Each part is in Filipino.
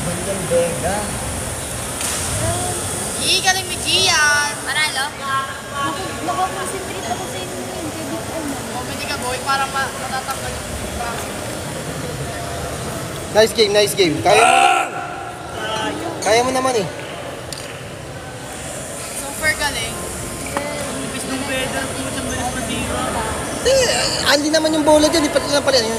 Bandang Vega. Galing ni Gian. Manalo? Nakakonsentrate ako sa inyo yun. Kaya di ko alam. Bumili ka boy para matatanggal yung braso. Nice game, nice game. Kaya mo naman eh. Super galing. Ibis ng Vega. Puchang bilis matira. Andi naman yung bola dyan. Ipat lang pala. Sino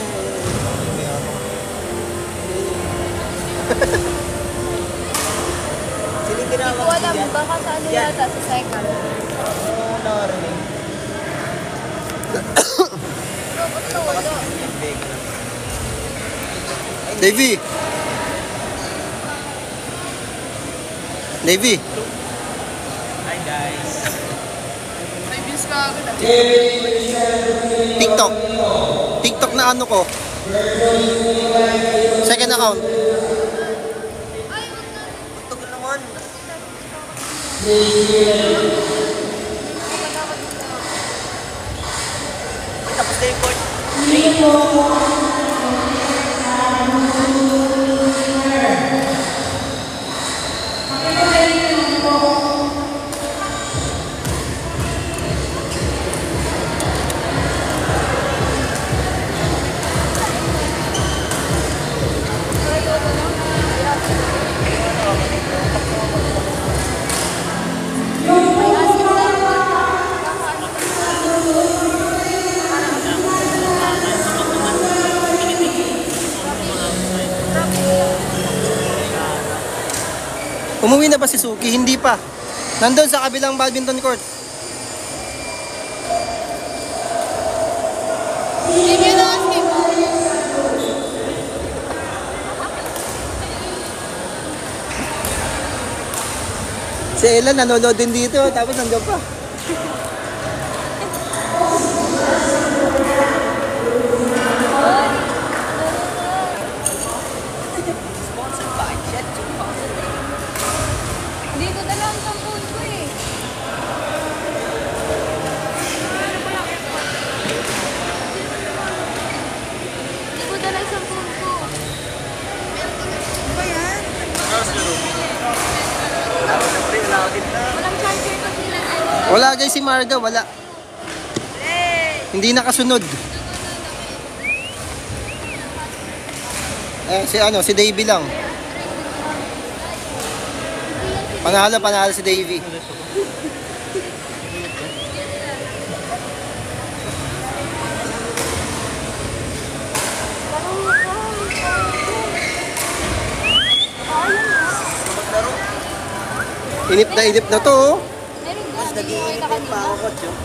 Hindi ko ginawag alam. yan? Baka sa ano yata, sa second. Oo, narinig. Ba't nawala? Vega. Davey. Davey. Hi guys. May bills ka agad. TikTok. TikTok na ano ko. Second account. Tug naman. Tapos na yung court. Umuwi na ba si Suki? Hindi pa. Nandun sa kabilang badminton court. Sige na, sige. Si Ella nanonood din dito. Tapos nandiyan pa. Sponsored by Jet to Dito na lang ang phone ko eh. Hindi ko dala sa phone ko. Ba yan? Walang charger kasi na ano. Wala guys si Marga. Wala. Hindi nakasunod. Si ano, si Davey lang. Panalo si Davey. Inip na to. Oh. Meron Mas ba? nag-iinit Nakita din pa ako, coach. Oh.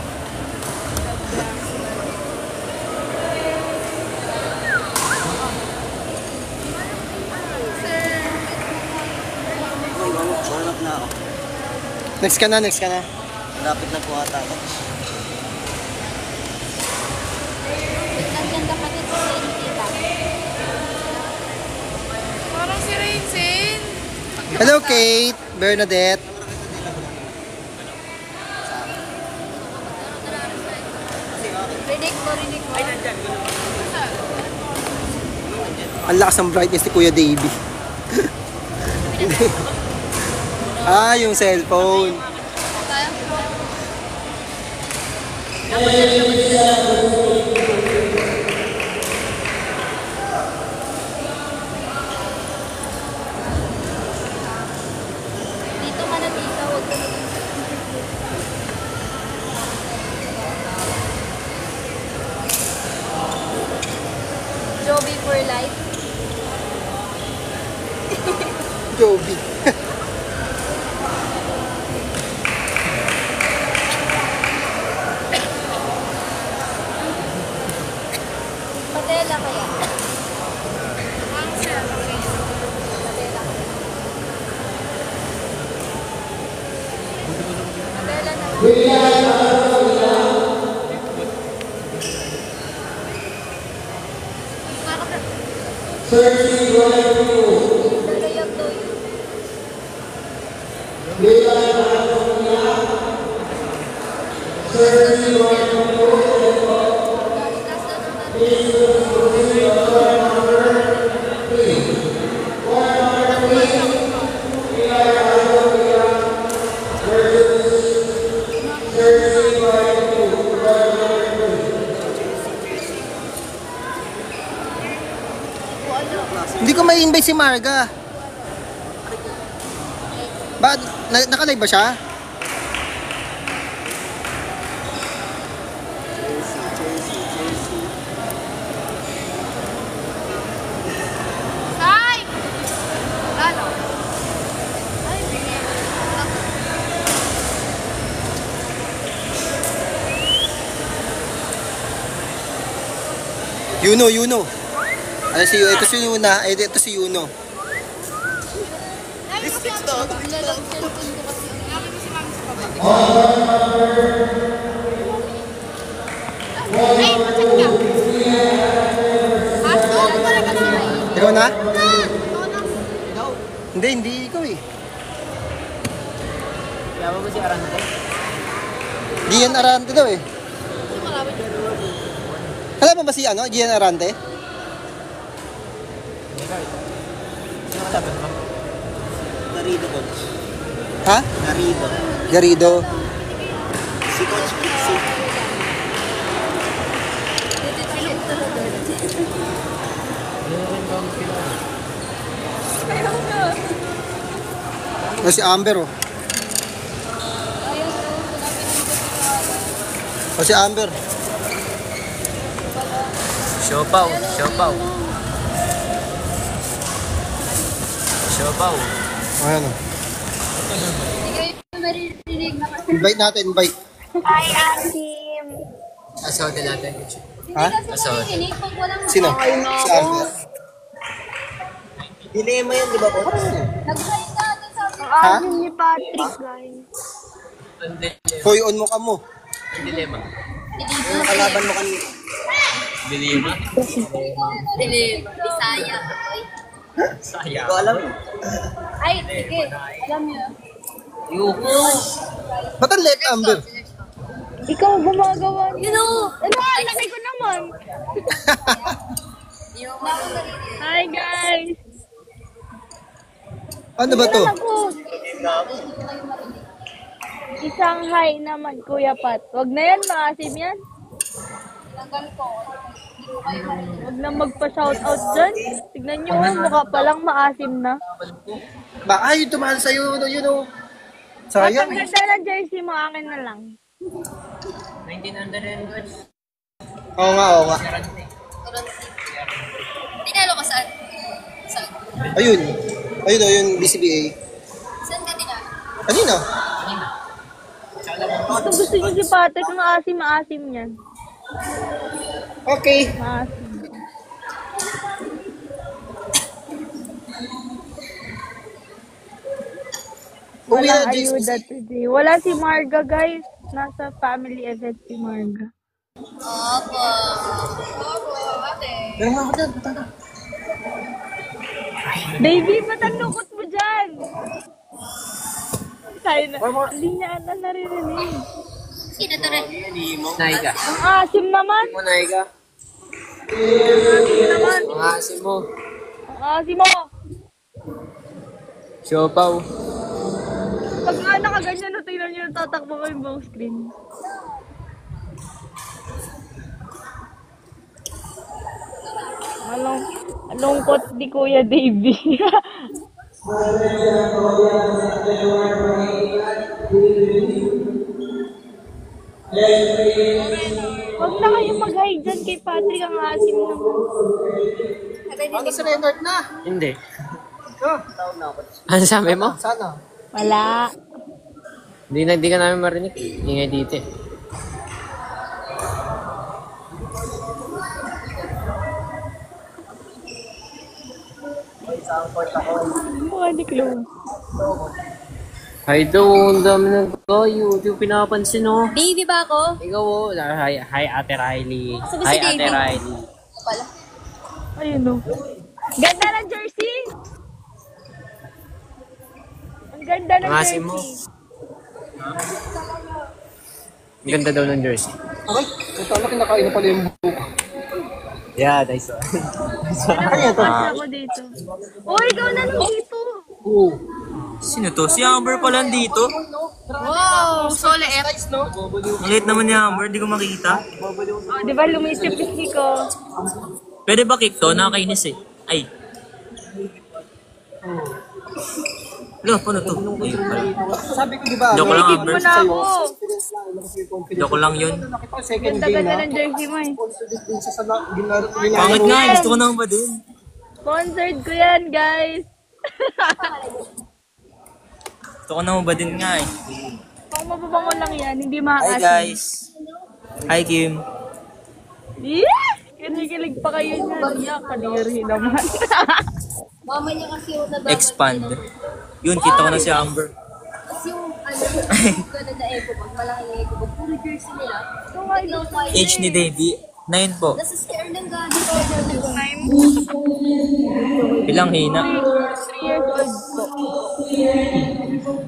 Uy, warm up na ako. Next ka na. Lapit na po ata ako. Naganda ka din sa tita. Parang si Raisin. Hello Kate, Bernadette. Rinig mo. Ay, nandyan. Ang lakas ng brightness ni Kuya Davey. Yung cellphone. Dito ka na tita. Huwag ka na. Joby for life. Joby. Patela kaya. Ang siya. Patela kaya. Patela na lang. Dalayan to yun. Dali na sa Hindi ko may invite si Marga. Ba, naka-live ba siya? Ay! Lalo. Ay, bigyan. Yuno. Ano si ito si Yuna, ito si Yuno. Ay, check ka. Ah, oo, talaga sila eh. Ikaw na? Oo na. Hindi ikaw eh. Kaya ba si Arante? Gian Arante daw eh. Sino malapit yun? Alam mo ba si Gian Arante? Sino kasabi mo? Garrido, coach. Ha? Garrido. Garrido. Si Coach Pixie. Si Amber oh. Si Amber. Siopaw. Ayan oh. Invite natin, invite. Hi, Asim. Asahotin natin. Ha? Asahot. Sino? Si Amber. Dilema yan, di ba, coach? Ha? Asim ni Patrick, guys. Ang dilema. Hoy, on mo ka mo. Ang dilema. Yung kalaban mo kanina. Dilema? Bisaya. Sayang. Hindi ko alam. Ay, sige. Alam niyo. Yuko. Ba't ang late, Amber? Ikaw gumagawa niyo. You know. Ano, laki ko naman. Hi, guys. Ano ba to? Ako. Isang hi naman, Kuya Pat. Wag na yan, maasim yan. Wag na magpa-shoutout dyan. Tignan nyo, mukha palang maasim na. Ba, ay, tumahal sa'yo, yun oh. At Sayang ang eh. ganda ng jersey mo, akin na lang. 1900 yan, coach. Oo nga. Tinalo ka saan? Saan? Ayun oh, yung BCBA. Saan ka tinalo? Kanina? Ito gusto nyo si Patrick, maasim yan. Okay. Maasim. Uwi na, Walang Jace. ayuda today. Wala si Marga, guys. Nasa family event si Marga. Opo, ate. Pero nga ako dyan, patanda. Baby, ba't ang lukot mo dyan? Tayo na. Hindi niya ata naririnig. Sino to rin? Naika. Ang asim naman. Mo, Naika. Ang asin mo. Ang asim mo. Siopaw. Pag nga nakaganyan, no, tingnan nyo, tatakbo ko yung buong screen. Malungkot di Kuya Davey. Huwag na kayong mag-hide dyan kay Patrick, ang asim naman. Ano sa Leonard na? Hindi. Oh, Ano sabi mo? sana. Wala. Hindi ka namin marinig. Ingay dito eh. Mukha ni Chloe. Hi doon, ang dami ng kayo. Hindi ko pinapansin oh. Baby ba ako? Ikaw oh. Hi Ate Riley. Sabi Hi si Ate Davey. Riley. Pala. Ayun o. Ganda ng jersey! Ang ganda ng Ang asim mo. jersey. Ang ganda daw ng jersey. Okay, ito na kinakain na pala yung buhok. Yeah, that's all. Pasa ako dito. Oh, ikaw na lang dito. Oo. Sino to? Si Amber pala dito. Wow, sole F. Late naman ni Amber, di ko makita. Oh, di ba lumitipis ko? Pwede ba kick to? Nakakainis eh. Ay. Lo, paano to? Uy, Sabi ko, di ba? Joke lang, Ikip Amber. mo na ako. Joke lang yun. Second game Ganda-ganda na. ng jersey mo eh. Confident din siya sa Pangit nga, gusto ko naman ba din? Sponsored ko yan, guys. Gusto ko naman ba din nga eh. Kung mababango lang yan, hindi Hi maasim. guys. Hi Kim. Yeah! Kinikilig pa kayo niyan. Yeah, kadiri naman. Mama niya kasi yung nababad. Expand. Yun, kita ko na si Amber. Kasi yung yung ganda na eco bag, malaking eco bag, puro jersey nila. So, why not? Age ni Davey, 9 po. Nasa scare lang gano'n. Ilang hina? 3 years old po.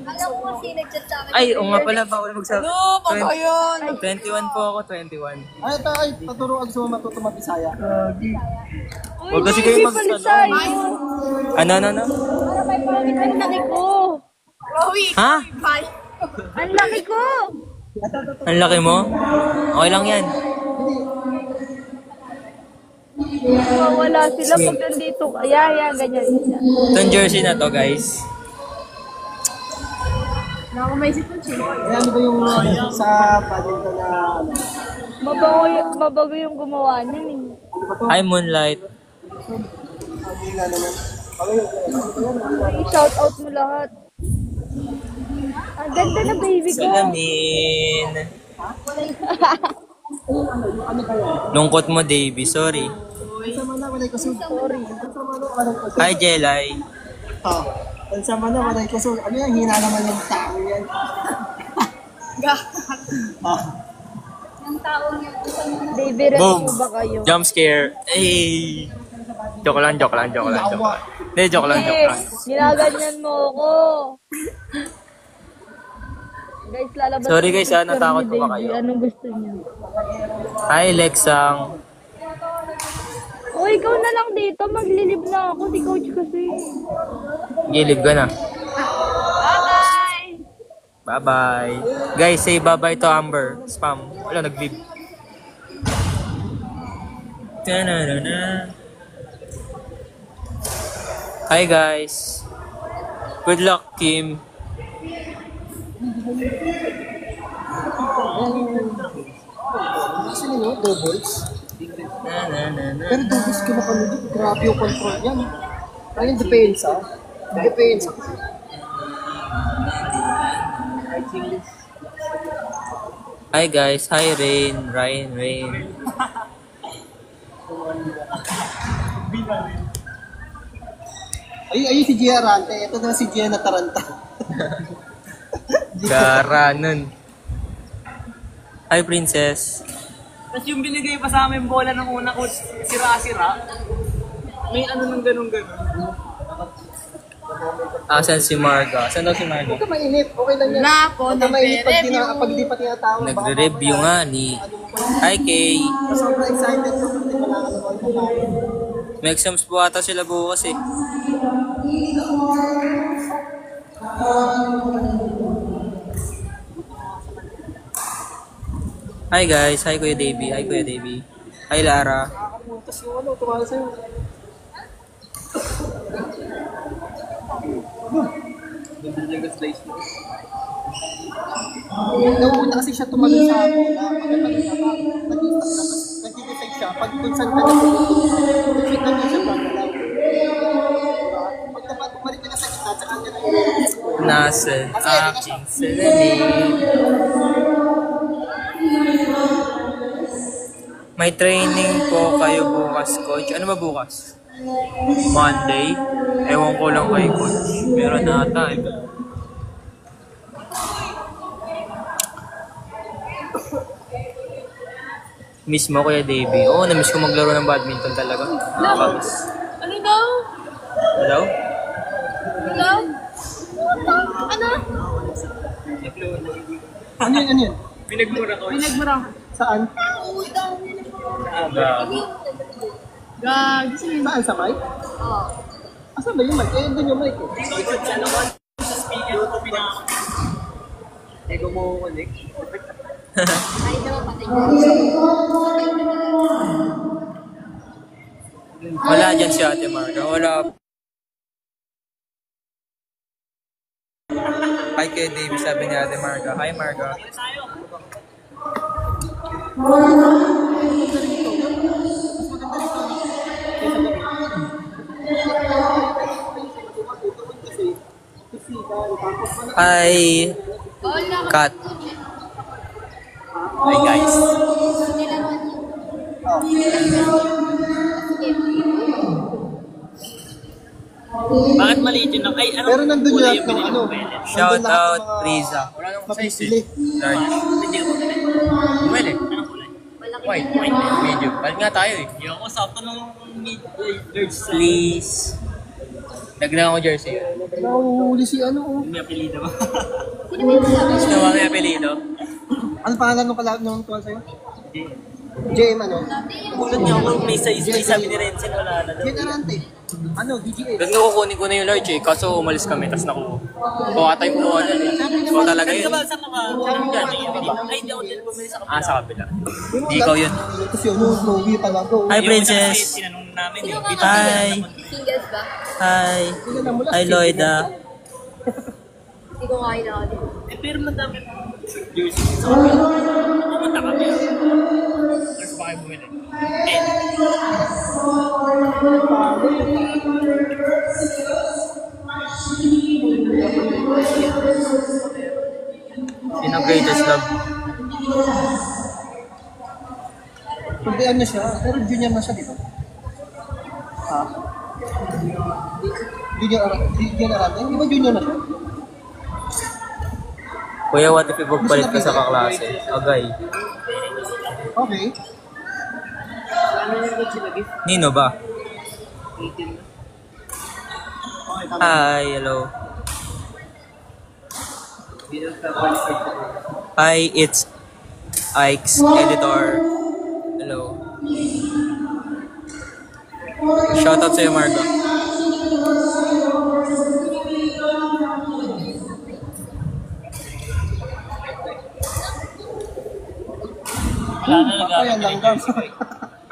Alam ko kasi nag-chat sa akin. Ay, o nga pala, bawal magsabi. No, pag yun. 21 po ako, 21. Ay, ito, ay, tuturuan gusto mo matuto mabisaya. Huwag kasi kayo magsabi. Ano? Ang laki ko. Ha? Ang laki ko. Ang laki mo? Okay lang yan. Wala sila pag nandito. Ayan, ganyan. Itong jersey na to, guys. Ay, ano ba yung sa pageant ko na ano? Mabago yung gumawa niyan eh. Hi, Moonlight. Hindi na naman. I-shout out mo lahat. Ang ganda na baby ko. Salamin. Lungkot mo, Davey. Sorry. Sama na, walay kusog. Sorry. Sama na, walay kusog. Hi, Jelay. Ah, sama na, walay kusog. Ano yan, hina naman yung tao yan. Ang taong yung isang Baby, ready Boom. mo ba kayo? Jump scare. Hey. Joke lang. Hindi, joke lang. Ginaganyan mo ako. Guys, lalabas. Sorry, guys, yung picture natakot ni ko ba Baby. kayo? Anong gusto niya? Hi, Lexang. O, ikaw na lang dito. Maglilib na ako. Si coach kasi. Gilib ka na. Bye-bye! Bye-bye. Guys, say bye-bye to Amber. Spam. Wala, nag-bib. Ta-na-na-na. Hi, guys. Good luck, Kim. Kasi nyo, doubles. Na-na-na-na. Pero doubles ko makalunod. Grabe yung control yan. Ano yung depensa? Depensa. Hi, guys. Hi, Rain. Rain. Ay, si Gia Rante. Ito na si Gia na Taranta. Garanon. Hi, Princess. Tapos yung binigay pa sa amin bola ng una ko, sira-sira. May ano nang ganun-ganun. Asan si Marga? Saan daw si Marga? Huwag ka mainip. Okay lang yan. Nako, Huwag ka mainip pag di pa tinatawag. Nagre-review nga ni... Hi, Kay. Sobrang excited. Hindi pa nakakalaman ko tayo. May exams po ata sila bukas eh. Hi guys, hi Kuya Davey, hi Lara. Nakakapuntas yung ano, tumala sa'yo. Nauna kasi siya tumalon sa ako na nag-decide siya. Pag kung saan ka na tumitik na niya siya pagkalaw. Pag dapat bumalik ka na sa kita, tsaka ka na Nasa aking salamin. May training po kayo bukas, coach. Ano ba bukas? Monday? Ewan ko lang kay coach. Meron na ata eh. Miss mo, Kuya Davey? Oo, na-miss ko maglaro ng badminton talaga. Nakakamiss. Ano daw? Hello? Hello? Ano? Ano yun, ano yun? Pinagmura ko. Saan? Uy, daw. Gag. Saan? Sa mic? Oh. Asan ba yung mic? Eh, doon yung mic eh. Sa naman. Sa speaker ko pinaka. Ego mo connect. Ay, daw, patay. Wala dyan si Ate Marga. Wala. Hi kay Dave, sabi ni Ate Marga. Hi Marga. Hi Kat. Hi guys. Bakit maliit yun? Ay, ano? Pero nandun kulay yung yung binili ano. mo, Belen? Shout nandun lahat out ng mga Riza. Wala nang mapipili. Large. Hindi ko pala. Pwede. Anong kulay? White. Medium. Balik nga tayo eh. Hindi ako sakto ng mid-large sa... Please. Dagdagan ko jersey. Nahuhuli si ano. oh. May apelido ba? Sino ba yung sabi? Gusto mo may apelido? Ano pangalan nung kalab nung tuwal sa'yo? JM ano? Bulot niya ako, may sabi ni Renzen, wala na daw. Jen Arante. Ano, DGA. Doon nga kukunin ko na yung large eh. Kaso umalis kami, tas naku. Kuha tayo kumuha na. Ikaw talaga Saan yun. ka ba? Saan ka ba? Saan ka ba? Ay, hindi ako din bumili sa kapila. Ah, sa kabila. Di ikaw yun. Kasi ano, Chloe talaga. Hi, Yung Princess. kasi tinanong namin eh. Hi. Singles ba? Hi. Hi, Lloyda. Hindi ko nga inaali. Eh, pero madami jersey sa kapila. Pumunta kami. Mas ba kayo bumili? Sino greatest love? Hindi ano siya, pero junior na siya, di ba? Ha? Junior Arante? Di ba junior na siya? Kuya, what if ipagpalit ka sa kaklase? Agay. Okay. Nino ba? Hi, hello. Hi, it's Ike's editor. Hello. Shoutout sa'yo, Marga. Wala na Kaya lang daw.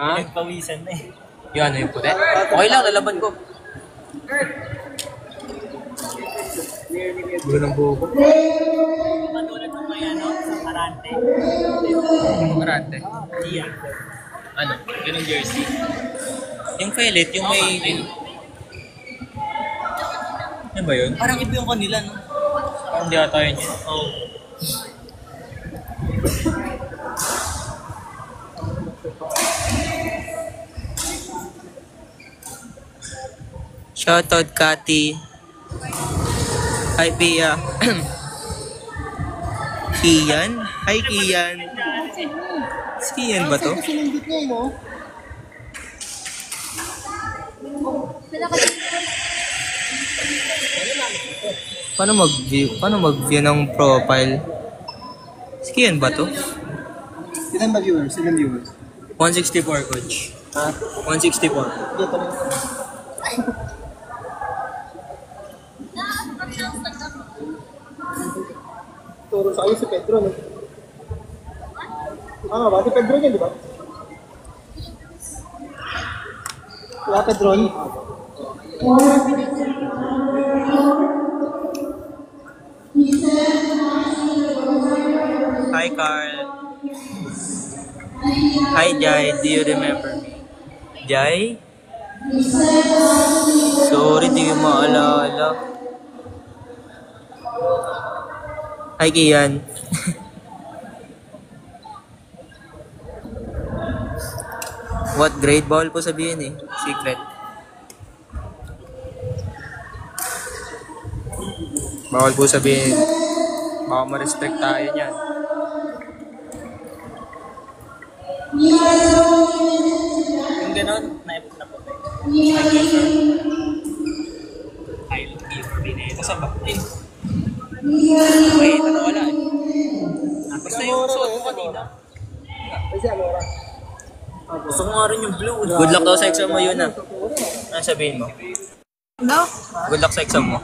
Ha? Nagpawisan na eh. Yung ano yung puti? Okay lang, lalaban ko. Bulo ng buho ko. Matulad ng may ano, sa Marante. Marante. Iya. Ano? Ganong jersey. Yung violet, yung may... Ano ba yun? Parang iba yung kanila, no? Parang di ata yun yun. Oo. Shoutout Kati. Hi Pia. Kian? Hi Kian. Si Kian ba to? Kasi sinindit niya, no? Paano mag-view ng profile? Si Kian ba to? Ilan ba viewers? 164 coach. Ha? 164. Dito na. Turo sa akin si Pedro, no? Ah, ba? Si Pedro niya, di ba? Wala Pedro niya. Hi Carl. Hi Jai, do you remember me? Jai? Sorry, di ko maalala. Hi Kian. What grade? Bawal po sabihin eh. Secret. Bawal po sabihin. Baka ma-respect tayo niyan. Yung ganon, naipot na po. I love you, Pineda. Saan ba? Ay, ito na wala eh. Basta yung suot ko kanina. Kasi Alora. Gusto ko nga rin yung blue. Good luck daw sa exam mo yun ah. Ano sabihin mo? No? Good luck sa exam mo.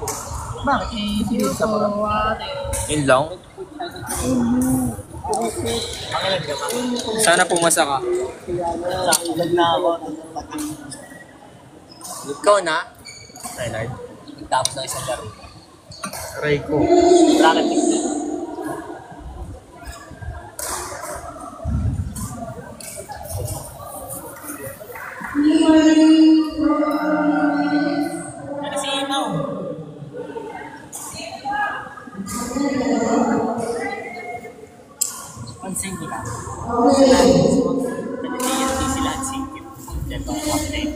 Bakit? Sige, sa mga. Yun lang. Sana pumasa ka. Lag na ako. Ikaw na? Tryhard. Tapos ng isang laro. Aray ko. Rocket League. Ano si Ino? Pansin ko lang. Nag-JLT sila at singkit. Yan mga kapatid.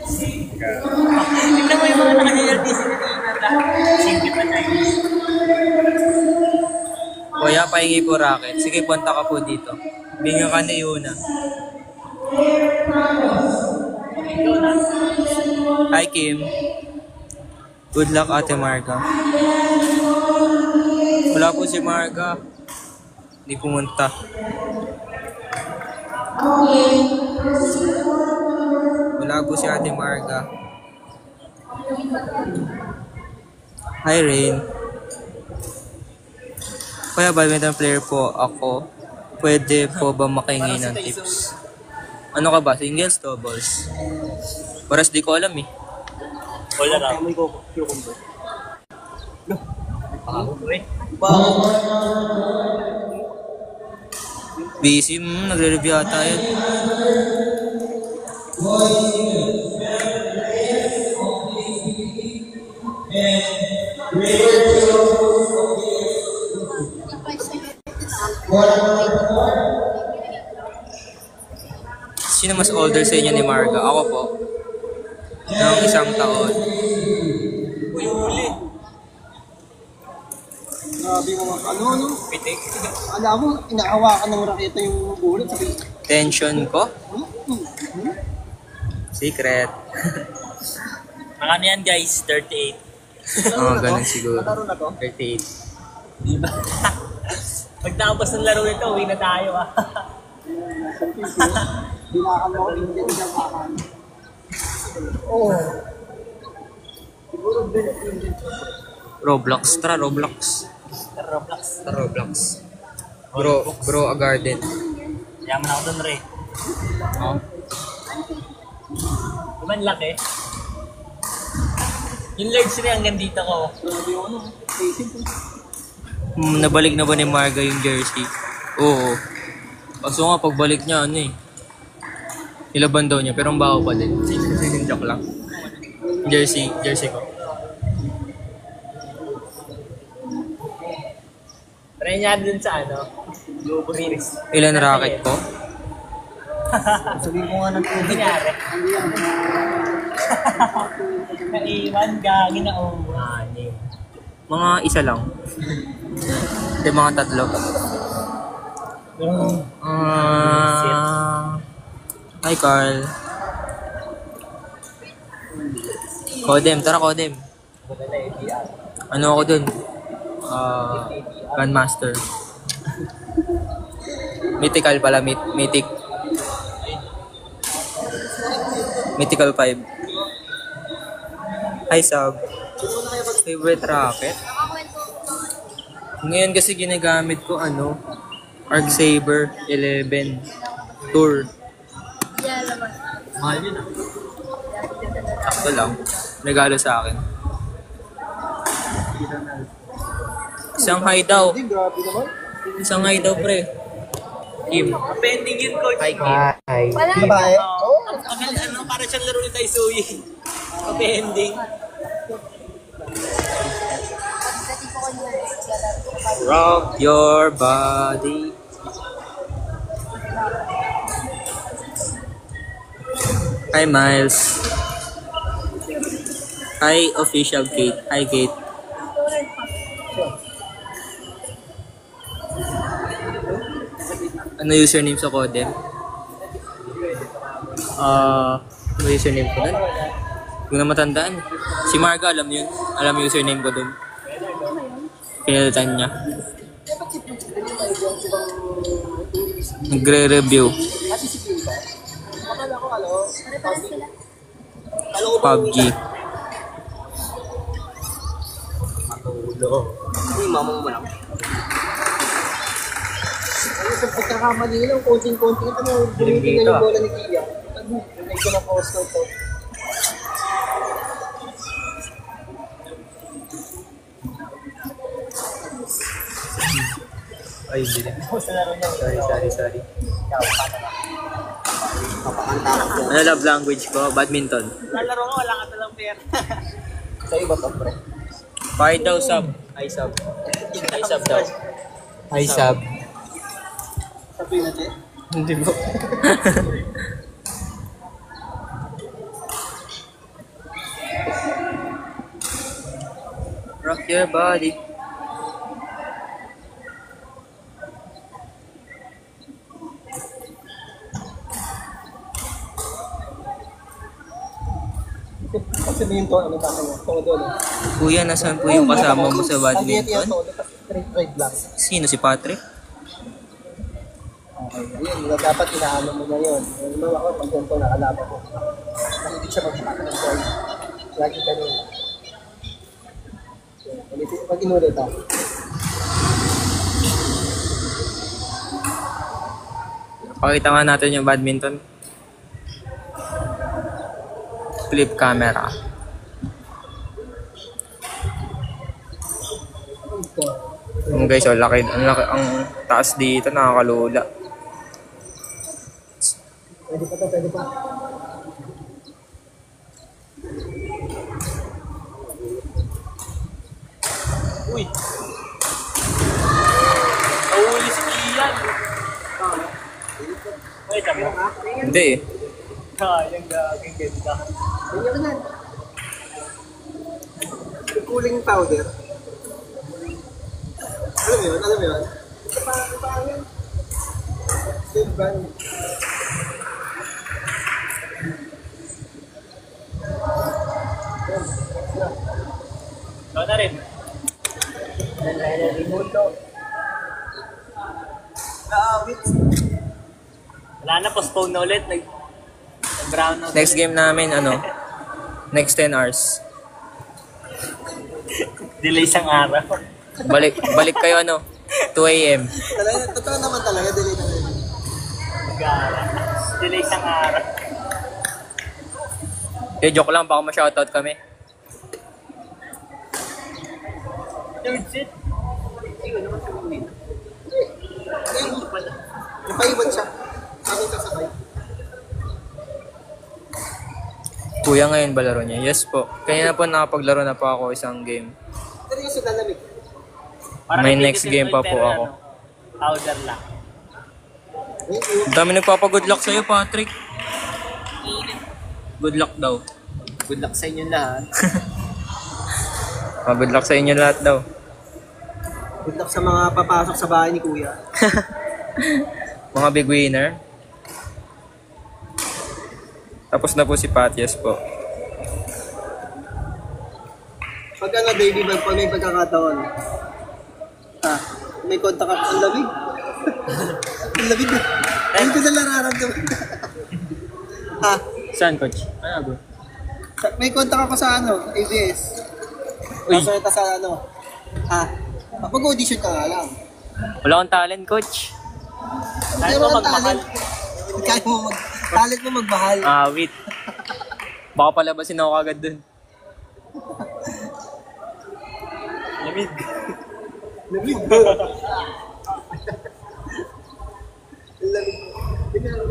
Tignan mo yung mga naka-JLT sila na singkit na tayo. Kuya, pahingi po racket. Sige, punta ka po dito. Binga ka ni Yuna. Hi, Kim. Good luck, Ate Marga. Wala po si Marga. Hindi pumunta. Wala po si Ate Marga. Hi, Rain. Kaya badminton player po ako. Pwede po ba makingi ng tips? Ano ka ba? Singles, doubles? Paras di ko alam eh. Wala na. Busy, nagre-review ata yun. Sino mas older sa inyo ni Marga? Ako po. Ng 1 taon. Grabe mo, ano? Alam mo, inahawakan ng raketa yung ulit. Sabi, Tension ko? Secret. Makano yan guys? 38. Oo, ganun siguro. laro na to. 38. Diba? Pagtapos ng laro nito, uwi na tayo ah. Binakan mo ako, hindi ko nabakan. Oo. Siguro Indian. Roblox. Tara, Roblox. Roblox. Tara, Roblox. Bro, a garden. Yaman ako dun, Re. Oh. Diba ang laki? Yung large rin hanggang dito ko. Grabe yung ano, facing ko. Nabalik na ba ni Marga yung jersey? Oo. Kaso nga, pagbalik niya, ano eh. Nilaban daw niya, pero ang baho pa din. Joke lang. Jersey ko. Try niya dun sa ano? Globo Riris. Ilan racket ko? Sabihin ko nga ng Ano nangyari? Naiwan, gagi na umanim. Mga isa lang. Hindi, mga 3. Hi, Carl. Codem, tara Codem. Ano ako dun? Grandmaster. Mythical pala, Mythic. Mythical 5. Hi, Sab. Favorite racket? Ngayon kasi ginagamit ko Arc Saber 11 Tour. Yeah, naman. Mahal yun ah. Sakto lang. Regalo sa akin. Isang hi daw. Hindi, grabe naman. Isang hi daw, pre. Kim. Pending yun, coach. Hi, Kim. Wala. Babae? Ano, para siyang laro ni Taisuyi. Pending. Pagdating ko kanina, Rock your body. Hi, Miles. Hi, official Kate. Hi, Kate. Ano username sa Codem? Ano username ko dun? Hindi ko na matandaan. Si Marga, alam yun. Alam yung username ko dun. Pinalitan niya. Nagre-review. Akala ko, PUBG. Hindi, mamang mo lang. ano sa pagkakamali lang, konting-konting ito mo, bumitin na yung bola ni Kia. Hindi ko na post ko. Ay, hindi na. Ako sa laro niya. Sorry. Ikaw, paano ba? Papakanta ka po. Ano love language ko? Badminton. Lalaro ko, wala ka talang pera. Sa'yo ba to, pre? Kahit daw sub. Ay sub. Ay sub daw. Ay sub. Sabi natin. Hindi po. Rock your body. Kasi mo yung to, ano ba mo? Tungo doon. Kuya, nasaan po yung kasama mo sa Ang diyet yan badminton? to, kasi straight ride lang. Sino, si Patrick? Okay, ayun, dapat inaano mo na yun. Yung ako, pag ganito nakalaban ko. Hindi siya mag-enjoy. Lagi ganun. Pag inulit ako. Pakita nga natin yung badminton. Flip camera. Guys, oh, laki, ang taas dito, nakakalula. Pwede pa to, pwede pa. Uy! Nahuli si Ian! Wait, sabi mo? Hindi eh. Yung gagawin ganda. Ganyan na. Yung cooling powder. Alam mo yun? Alam mo yun? Ito pa yun. Save brand. Ikaw na rin. Naawit. Wala na, postpone na ulit. Nag-brown out. Next game namin, ano? Next 10 hours. Delay isang araw. Balik kayo, ano? 2 a.m. Talaga, totoo naman talaga. Delay na rin. Delay isang araw. Joke lang, baka ma-shoutout kami. Third set. Napaiwan siya. Sabi sasabay. Kuya, ngayon ba laro niya? Yes po. Kanina po nakapaglaro na po ako isang game. Pero yung sa lalamig. May next game pa po ako. Powder lang. Ang dami nagpapa-good luck sa'yo, Patrick. Good luck daw. Good luck sa inyo lahat. Good luck sa inyo lahat daw. Good luck sa mga papasok sa bahay ni Kuya. Mga big winner. Tapos na po si Patias po. Pag ano, baby bag, pag may pagkakataon. May kontak ka. Ang lamig. Ang lamig na. Hindi ko na nararamdaman. Saan, coach? Ano ba? May kontak ako sa ano, ABS. Uy. Kaso ito sa ano. Mag-audition ka nga lang. Wala akong talent, coach. Kaya Pero mo ang magmahal. Kaya mo talent mo magmahal. Wait. Baka palabasin ako agad dun. Lamig. Lamig. Lamig.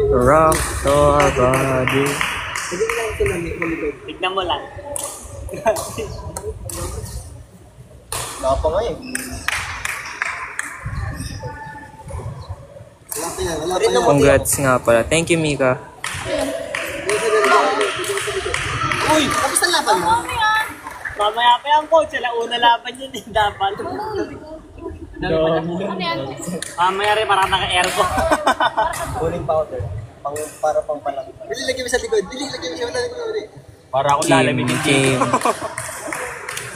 Rock your body. Hindi ko lang ito lamig. Tignan mo lang. Wala pa nga eh. Wala pa yan. Wala pa yan. Congrats nga pala. Thank you, Mika. Uy! Tapos ang laban mo? Mamaya pa yan, coach. Una laban yun eh. Dapat. Mamaya rin, parang naka-aircon. Cooling powder. Para pang palang. Dili, lagyan mo sa likod. Dili, lagyan mo sa likod. Para ako lalamigin Kim.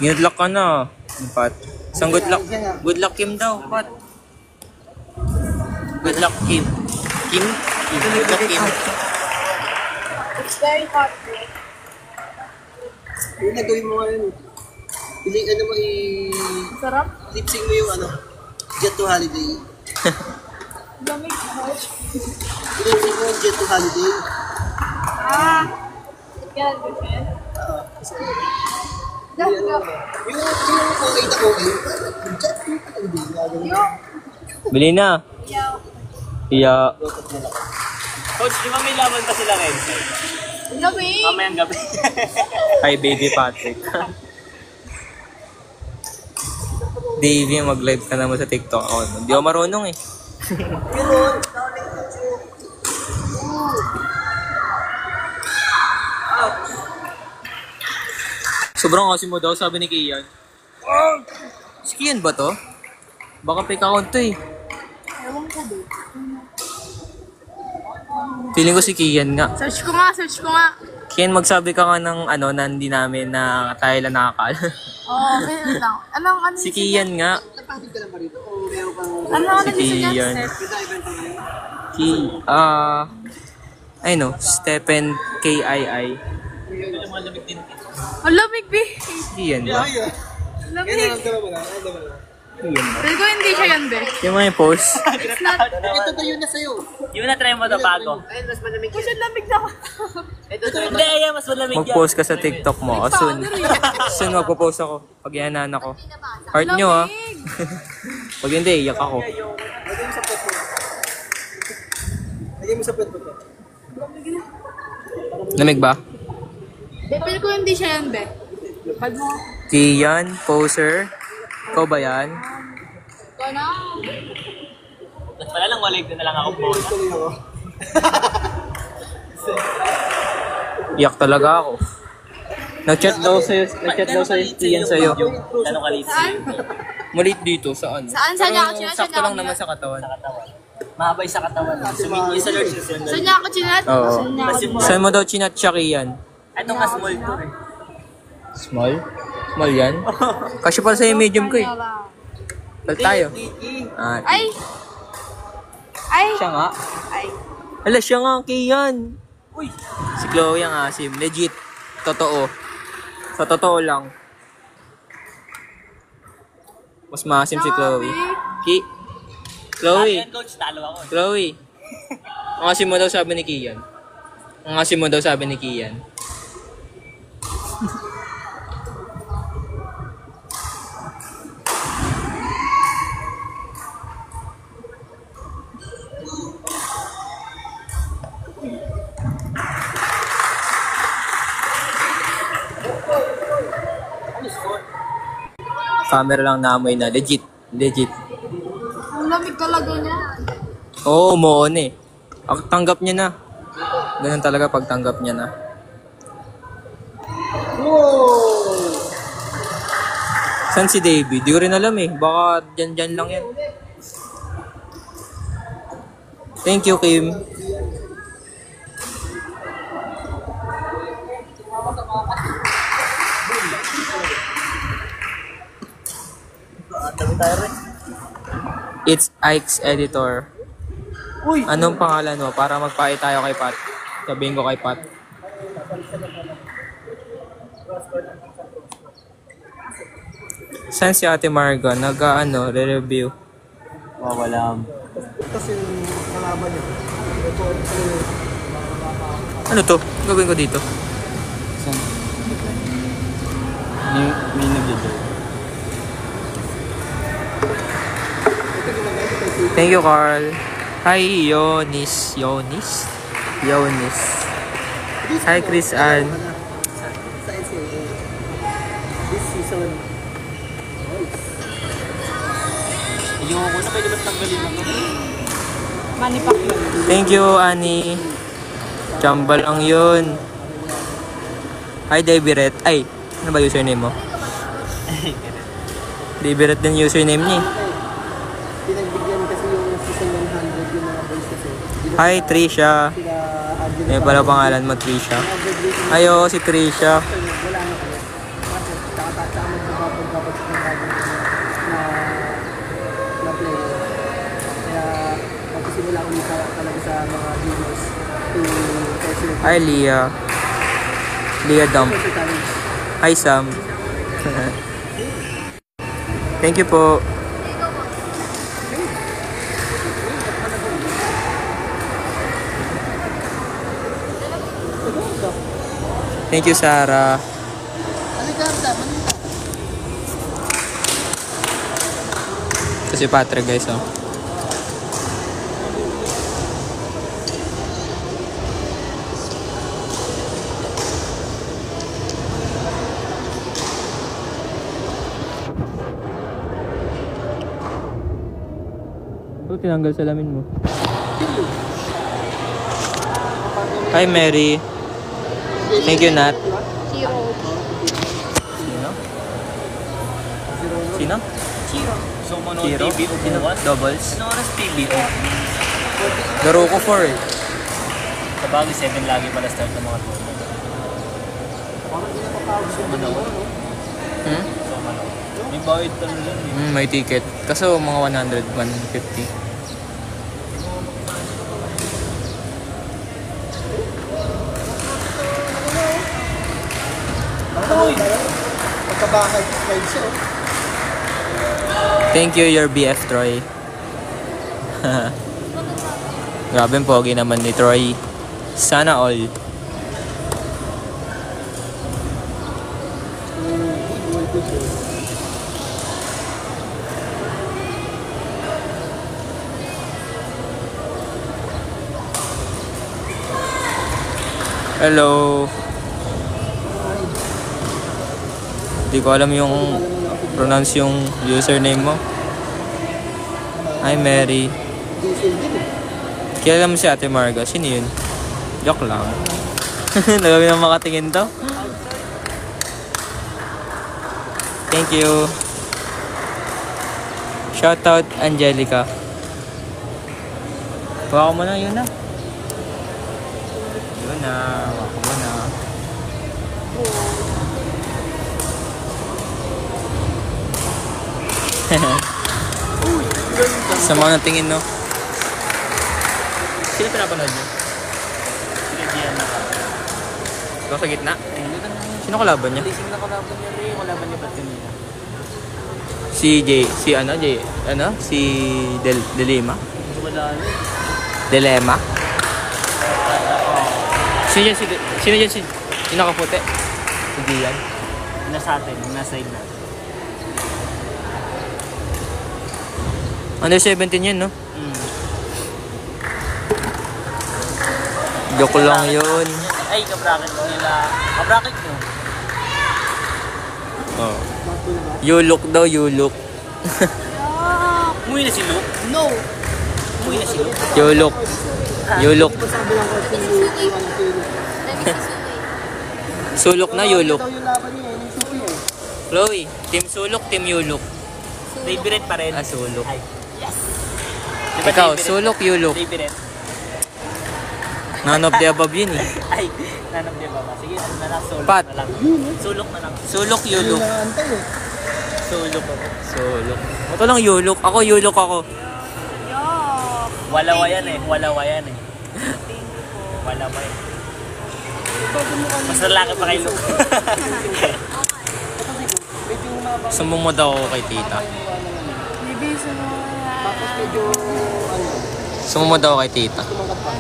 Good luck ka na, Pat. Isang good luck. Good luck, Kim daw, Pat. Good luck, Kim. Kim? Good luck, Kim. It's very hot, right? Yung nagawin mo ngayon. Pili, ano mo, Sarap. lip-sync mo yung ano, Jet to Holiday. Lamig. Lip-sync mo yung Jet to Holiday. Yan, girlfriend. Yung okay na okay. Jet to Holiday. Gagawin. Bili na. Iya. Coach, di ba may laban pa sila rin? Gabi. Mamayang gabi. Hi, baby Patrick. Davey, mag-live ka naman sa TikTok ako. Hindi ako marunong eh. Sobrang kasi mo daw, sabi ni Kian. Si Kian ba to? Baka fake account to eh. Feeling ko si Kian nga. Search ko nga. Kian, magsabi ka nga ng ano, na hindi namin na tayo lang nakakala. Oo, ganyan lang. Ano Si Kian nga. Napatid ka lang ba rito? O meron kang... Si Kian. Ay no, Stephen K.I.I. Ang lamig, B. Kian ba? Lamig. Kian ba? Pero ko hindi siya yan, be. Yung mga post. Ito ba yun na sa'yo? Yung na-try mo to bago. Ayun, mas malamig Kasi lamig na ako. Hindi, yan, mas malamig yan. Mag-post ka sa TikTok mo. O, soon. Soon magpo-post ako. Pag yanan ako. Heart nyo ha. Pag hindi, iyak ako. Lagay mo sa pwede mo. Lamig ba? Pero ko hindi siya yan, be. Pag mo. Kian, poser. Ikaw ba yan? Ikaw na. Mas pala lang, walig na lang ako po. Iyak talaga ako. Nag-chat daw sa'yo Kian sa'yo. Ano kalit? Malit dito, saan? Saan niya ako chinat? Sakto lang naman sa katawan. Mahabay sa katawan. Sumingin sa Lord Jesus. Saan niya ako chinat? Oo. Saan niya ako Saan mo daw chinat siya, Kian? Ito nga small to eh. Small? Small yan? Kasi pala sa'yo medium ko eh. Bal tayo. Ah, Ay! Ay! siya nga. Ay! Hala, siya nga, Kian. Uy. Si Chloe ang asim. Legit. Totoo. Sa totoo lang. Mas maasim si Chloe. Chloe. Yan, coach, talo ako. Chloe. Ang asim mo daw sabi ni Kian. Ang asim mo daw sabi ni Kian. Camera lang naamoy na. Legit. Legit. Ang lamig talaga niya. Oo, umuon eh. Tanggap niya na. Ganun talaga pag tanggap niya na. Saan si David? Di ko rin alam eh. Baka dyan lang yan. Thank you, Kim. It's Ike's Editor. Anong pangalan mo? Para magpait tayo kay Pat. Sabihin ko kay Pat. Saan si Ate Marga? Re-review. Wala. Kasi yung kalaban niya. Ano to? Gawin ko dito. May nag-joke. Thank you, Carl. Hi, Yonis. Hi, Chris Ann. Sa NCAA. This season. Yung ako na pwede ba tanggalin mo? Manny Pacquiao. Thank you, Annie. Jambal ang yun. Hi, Daviret. Ay, ano ba username mo? Daviret din username niya eh. Pinagbigyan kasi yung season 100 yung mga boys kasi. Hi, Trisha. Sila Angel. May pala pangalan mo, Trisha. Ay, oo, si Trisha. Wala na kami. Kasi tsaka magbabag sa mga na player. Kaya magsisimula kami talaga sa mga videos to personal. Hi, Leah. Leah Dump. Hi, Sam. Thank you po. Thank you, Sarah. Aligarda, Manila. Ito si Patrick, guys. Oh. Oh, tinanggal salamin mo. Hi, Mary. Thank you, Nat. Zero. Sino? Sino? So, mano, Zero? TBO Sino? bukas. Doubles? Ano oras TBO? Laro ko 4 eh. Sa bagay, 7 lagi pala start ng mga tournament. So, mano. Hmm? So, mano. May bayad ka na lang eh. May ticket. Kaso mga 100, 150. Pagkabakal, slide siya. Thank you, your BF, Troy. Grabe ang pogi naman ni Troy. Sana all. Hello. Hindi ko alam yung pronounce yung username mo. Hi, Mary. Kilala mo si Ate Marga. Sino yun? Joke lang. Nagawin na makatingin to. Thank you. Shoutout, Angelica. Hawa ko muna, yun na. Yun na, hawa ko muna. Sama na tingin, no? Sino pinapanood niyo? Sige, diyan na ka. Ikaw sa gitna? Sino kalaban niya? Alising na kalaban niya rin. Kalaban niya ba't kanina? Si Delima? Wala rin. Dilema? Sino dyan si nakaputi? Si Gian? Nasa atin, nasa side natin. Under 17 yun, no? Hmm. Joke lang yun. Ay, kabracket nila. Kabracket nyo. Oh. You look daw, you look. Umuwi na si Luke? No. Umuwi na si Luke? You look. You look. Sulok na, you look. Ito yung laban niya, yung supi eh. Chloe, team sulok, team you look. David pa rin. Ah, sulok. Ay. Ikaw, sulok, you look. David. None of the above yun eh. Ay, nanong di ba ba? Sige, ano na lang, sulok Pat. na lang. Sulok na lang. Sulok, you look. Nangaantay eh. Sulok ako. Sulok. Ito lang you look. Ako, you look ako. Walawayan eh. Walawayan eh. Walaway. Mas lalaki pa kay Luke. Sumumod ako kay tita. Tapos medyo, ano, Sumumod ako kay tita. tumanggap pa.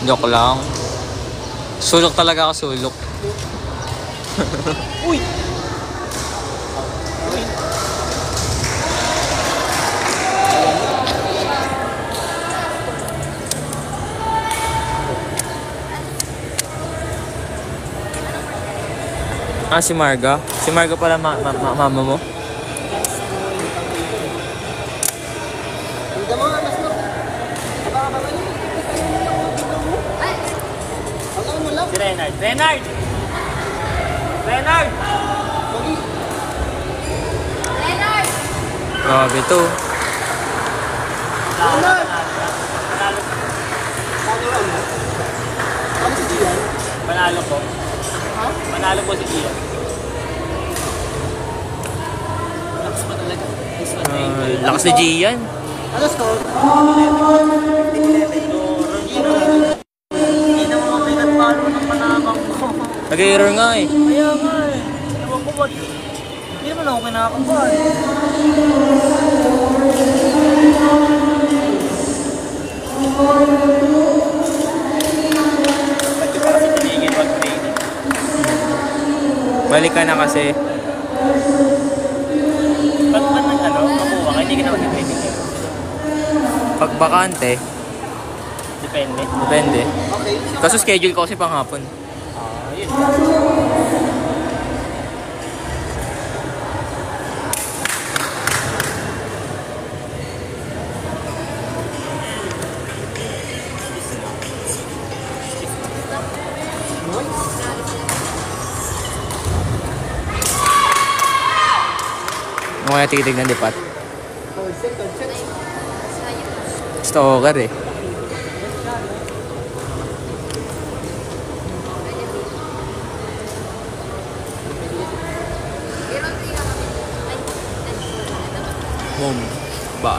Joke lang. Sulok talaga ako, sulok. Uy! Ah, si Marga. Si Marga pala mama mo. Hindi mo, alas mo. Baka ba kayo? Ang mo lang. Si Renard. Renard! Renard! Leonard! Grabe to. Panalo. Ano si Gian? Panalo po. Panalo po si Gian. Lakas pa talaga. Lakas ni Gian. Ano score? Hindi na mga may nagpalo ng panabang ko. Nag-error nga eh. Kaya nga eh. Ewan ko ba't. Hindi naman ako kinakabahan. Ba't yung para sa paligid mag-training? Balik ka na kasi. Ba't ba nang ano? Makuha ka? Hindi ka na mag-training eh. Pag bakante, Depende. depende. Okay. Kaso schedule ko kasi panghapon. Ah, yun. mo kaya titignan di Pat? Third set. Stalker eh. Mom. Ba?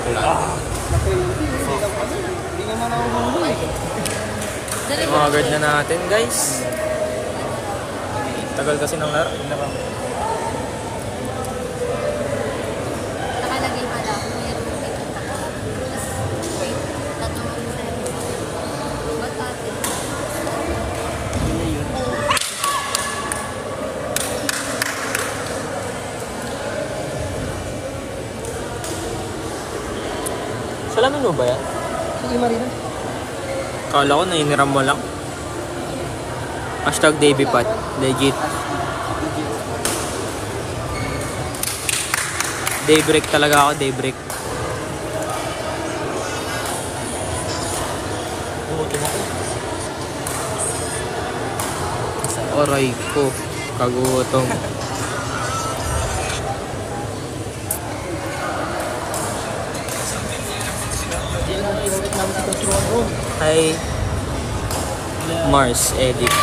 Wala. Yung mga guard na natin guys. Tagal kasi ng laro. Nakalagay pala. Meron yung may contact. Tapos, wait. Tatlong ba't natin? Salamin mo ba yan? Sige, Marina. Kala ko nainiram mo lang. Hashtag Davey Pat. Legit. Daybreak talaga ako, daybreak. Oray ko. Kagutom. Hi. Mars Edit.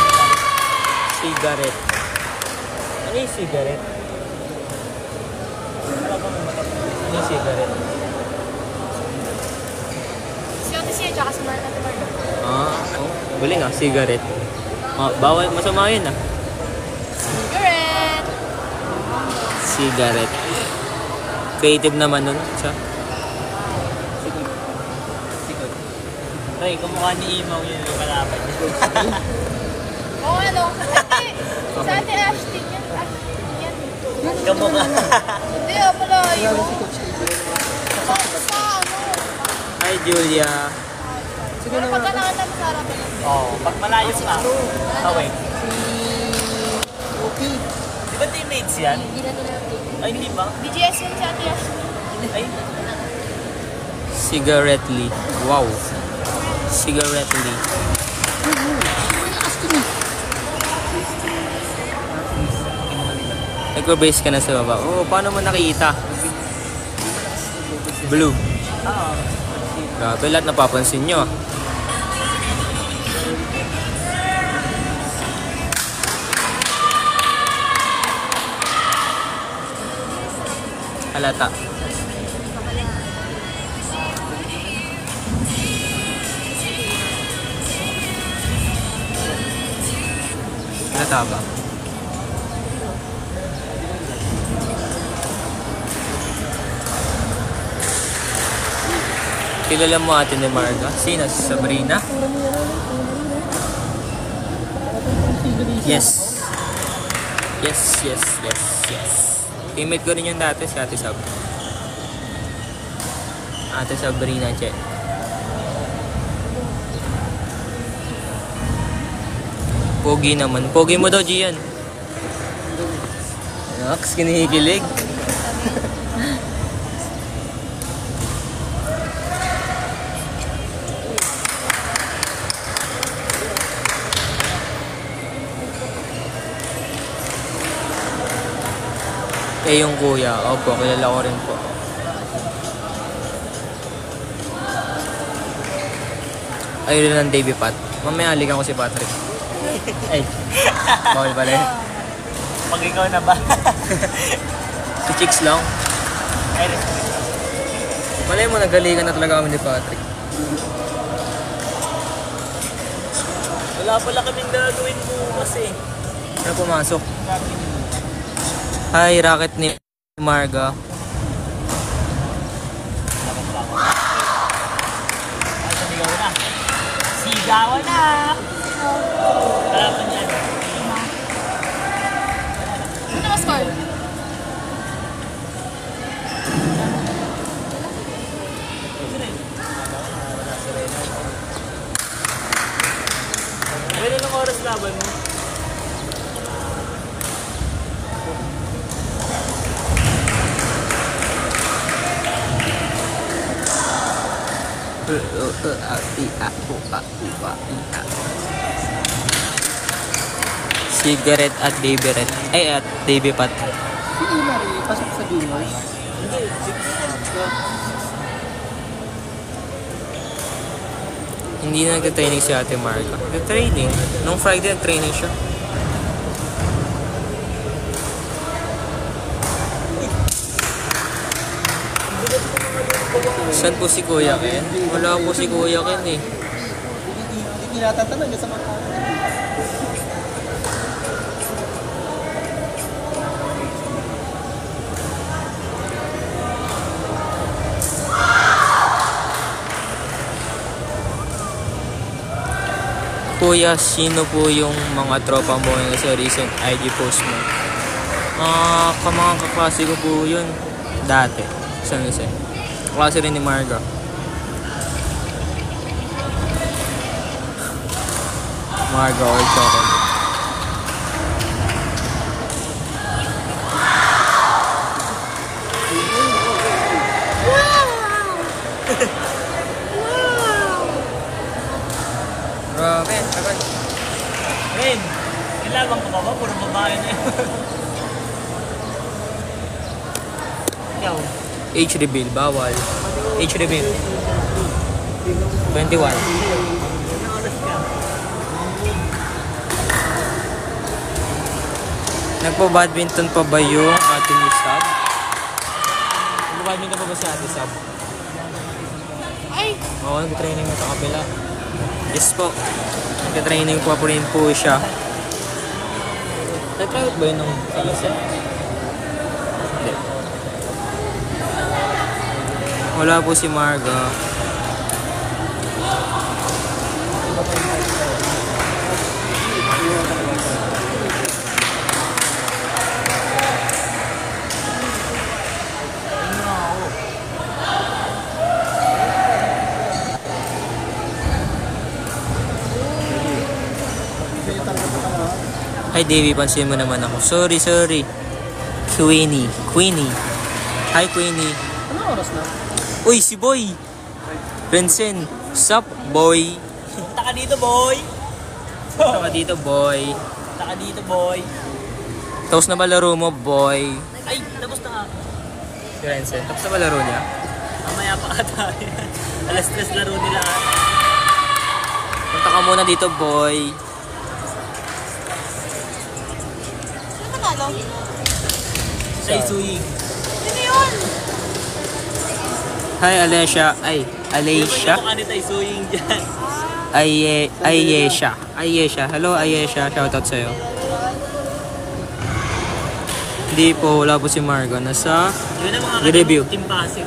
Cigarette. Ano yung cigarette? Ano yung cigarette? Si Otis siya, tsaka si Marta Tumardo. Oh. Galing ah, cigarette. Bawal, masama yun ah. Cigarette! Cigarette. Creative naman nun siya. Ay, kamukha ni Imaw yun yung kalaban. Oo, ano? Ate, sa ate Ashton yan. Ashton yan. Kamukha. Hindi, pala yun. Sa ano? Hi Julia. Pero pagka nakita mo sa harapan. Oo, pag malayo ka. Away. Okay. Di ba teammates yan? Hindi na nila yung Ay, hindi ba? BGS yun si ate Ashton. Ay, Cigarette Lee. Wow. Cigarette Lee. Nagpo-base ka na sa baba. Oh, paano mo nakita? Blue. Grabe, lahat napapansin nyo ah. Halata. Halata ba? Kilala mo ate ni Marga? Sino? Sabrina? Yes. Yes. Teammate ko rin yung dati si Ate Sab. Ate Sabrina, che. Pogi naman. Pogi mo daw, Gian. Naks, kinikilig. Eh, yung kuya. Opo, kilala ko rin po. Ayun lang ng Davey Pat. Mamaya halikan ko si Patrick. Ay, bawal pala yun. pag ikaw na ba? Si Chicks lang. Ay, Malay mo, nagalikan na talaga kami ni Patrick. wala pala kaming gagawin mo kasi. Ano pumasok? Hi, racket ni Marga. Ay, sumigaw na. Sigawan na! Kalaban dyan. Ano naka-score? Ano ng oras laban mo? Cigarette at Davey Red. Ay, at Davey Pat. Si Imari, pasok sa juniors. Hindi na nagka-training si Ate Marga. Nagka-training? Nung Friday, nag-training siya. Saan po si Kuya Ken? Wala po si Kuya Ken eh. Hindi kinatatanong sa mga Kuya, sino po yung mga tropa mo yung sa recent IG post mo? Mga kaklase ko po yun. Dati. San Jose. Klase rin ni Marga. Marga or Chocolate. Grabe, tagal. Ren, nilaban ko ba? Puro babae na yun. Ikaw. Age reveal, bawal. Age reveal. 21. Anong oras ka? Nagpo-badminton pa ba yung ate ni Sab? Nagpo-badminton pa ba si ate Sab? Ay! Oo, nag-training na sa kabila. Yes po. Nag-training pa po rin po siya. Nag-try ba yun ng isa? Hindi. Wala po si Marga. Hi Davey, pansin mo naman ako. Sorry. Queenie. Hi Queenie. Anong oras na? Uy, si Boy! Vincent, sup, boy? Punta ka dito, boy! Punta ka dito, boy. Punta ka dito, boy! Tapos na ba laro mo, boy? Ay, tapos na nga. Si Vincent, tapos na ba laro niya? Mamaya pa ata. Alas 3 laro nila. Punta ka muna dito, boy. Sino panalo? Sa Isuying. Sino yun? Hi, Alessia. Alessia? Yung mukha ni Isuying dyan. Ayesha. Hello, Ayesha. Shoutout sa'yo. Hindi po, wala po si Marga. Nasa Yun ang mga review. Team Pasig.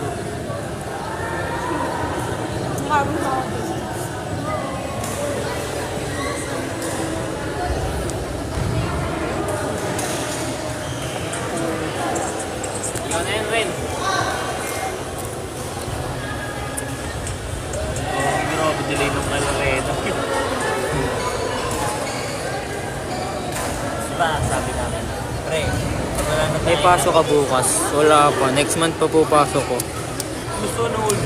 Yun na yun, Ren. Grabe, delay ng Alvarado. Diba, sabi namin, pre, pag wala na May tayo, pasok ka bukas. Wala pa. Next month pa po pasok ko. gusto na ulo.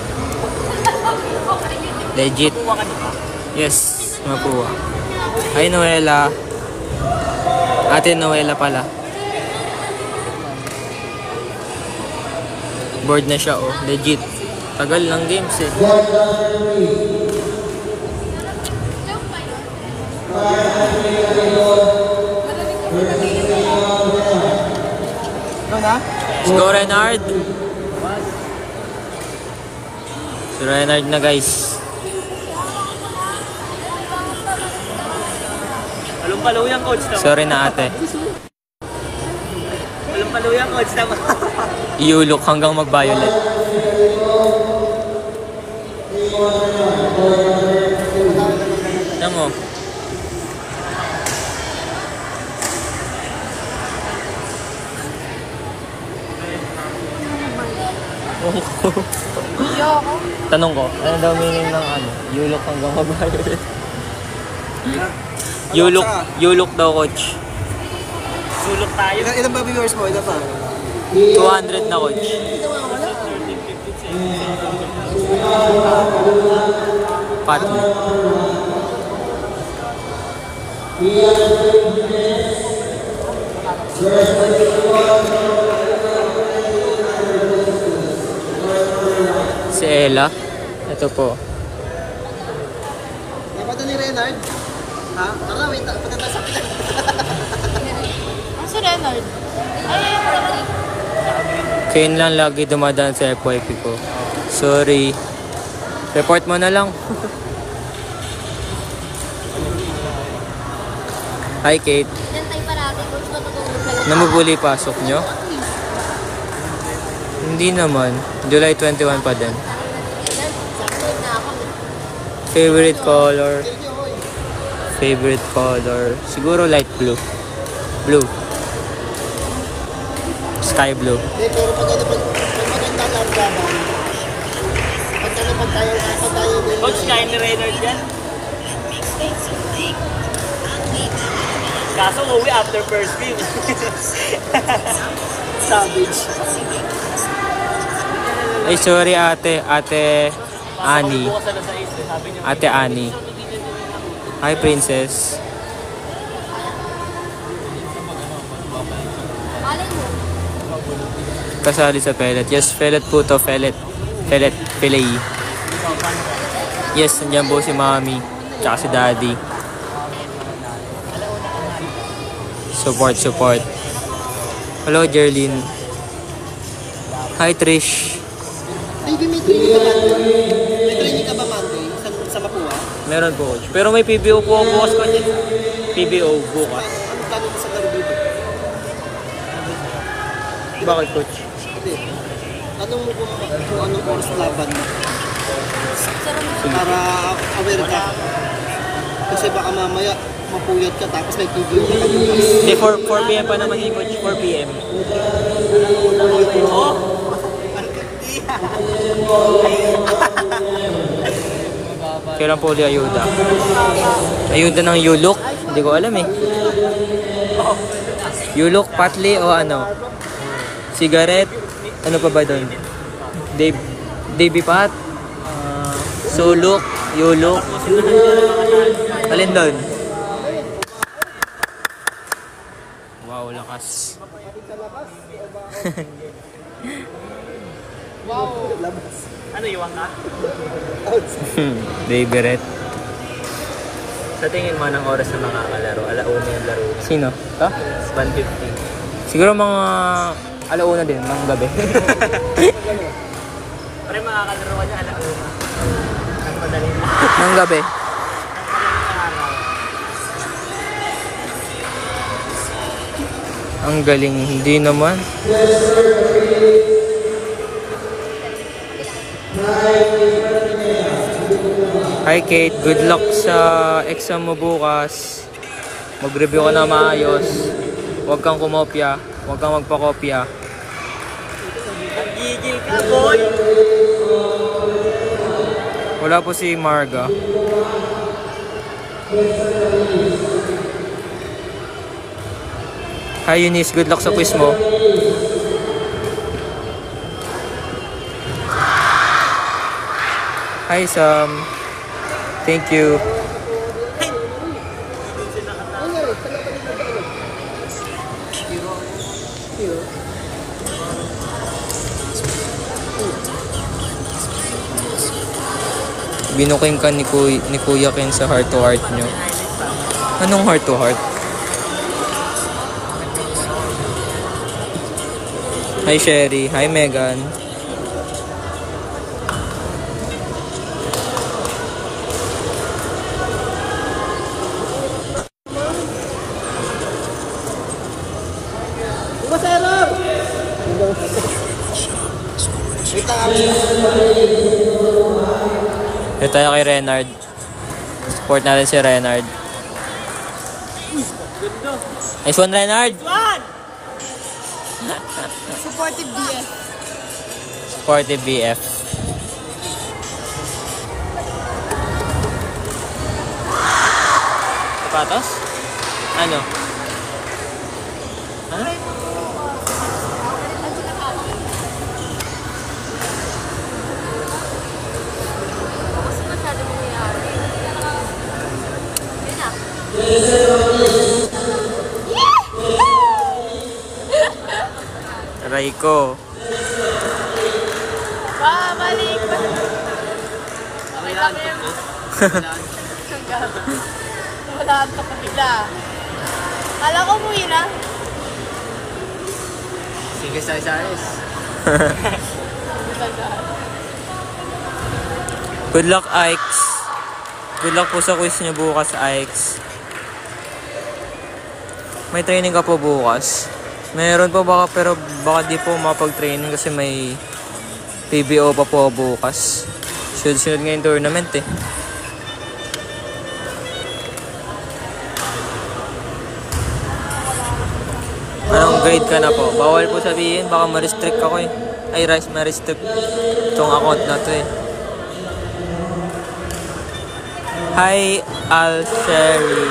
Legit. Kuha ka diba? Yes, mapuwa. Ay, Noela. Ate Noela pala. Bored na siya, oh. Legit. Tagal ng games, eh. Ano na? Let's go, Renard! Si Renard na, guys. Palong-paluyang coach naman. Sorry na, ate. Palong-paluyang coach naman. Iulok hanggang mag-violet. Alam mo. Tanong ko, ano daw meaning ng ano? Yulok hanggang mag-violet. Yulok daw, coach. Sulok tayo. Ilan ba viewers mo? Ilan pa? 200 na, coach. Patli. Si Ella. Ito po. Dapat ni Renard? Ha? Tara, wait. Punta tayo sa akin. Ang si Renard. Ay, sorry. Kayo lang lagi dumadaan sa FYP ko. Sorry. Report mo na lang. Hi, Kate. Yan tayo parati. Kung matutulog ka lang. Namubuli pasok nyo? Hindi naman. July 21 pa din. Sakto na ako. Favorite color? Favorite color? Siguro light blue. Blue. Sky blue. Hindi, pero pag maganda lang laban. Pag tayo Coach, kain ni Reynard yan. Kaso uwi after first game. savage. Ay, sorry ate. Ate Annie. Bukas na sa 8, sabi niya. Ate Annie. Hi, princess. Malay mo. Kasali sa pellet. Yes, pellet po to. Pellet. Pellet. Fillet. Yes, nandiyan po si mami. Tsaka si daddy. Support, support. Hello, Jerlyn. Hi, Trish. Baby, may training ka ba? May training ka ba Monday? Sa Mapua? Meron po, coach. Pero may PBO po ako bukas, coach. PBO bukas. Ano plano mo sa laro dito? Bakit, coach? Hindi. Tanong mo kung anong oras laban mo. Para aware ka. Kasi baka mamaya mapuyat ka tapos may PBO ka pa bukas. Hindi, 4 p.m. pa naman, coach. 4 p.m. Kailan po ulit ayuda? Ayuda ng Yulok? Hindi ko alam eh. Yulok, Patli o ano? Cigarette? Ano pa ba doon? Davy Pat? Sulok? Yulok? Alin doon? Wow, lakas. Ano, iwan ka? Davy Red. Sa tingin mo ng oras na makakalaro, alauna yung laro. Sino? Ito? 150. Siguro mga alauna din, mga gabi. Pare makakalaro ka niya, alauna. Ang madaling Mga gabi. Ang galing, hindi naman. Hi Kate, good luck sa exam mo bukas. Mag-review ka na maayos. Huwag kang kumopya, huwag kang magpakopya. gigil ka, boy! Wala po si Marga. Hi Eunice, good luck sa quiz mo. Hi Sam. Thank you. Binuking ka ni Kuya Ken sa heart to heart nyo. Anong heart to heart? Hi Sherry. Hi Megan. Masarap! Wait lang ako. Ito tayo kay Renard. Support natin si Renard. Nice one, Renard! Supportive BF. Supportive BF. Sapatos? Ano? Ano? Kasi masyado mangyayari. Yun na. Aray ko. Babalik ba? Okay lang yun. Wala ka pa bigla. Kala ko mo yun ah. Sige, sayos. Good luck, Ikes. Good luck po sa quiz niyo bukas, Ikes. May training ka po bukas. Meron po baka, pero baka di po mapag-training kasi may PBO pa po bukas. Sunod-sunod nga yung tournament eh. Anong grade ka na po? Bawal po sabihin, baka ma-restrict ako eh. Ay, ma-restrict itong account na to eh. Hi, Al-Sherry.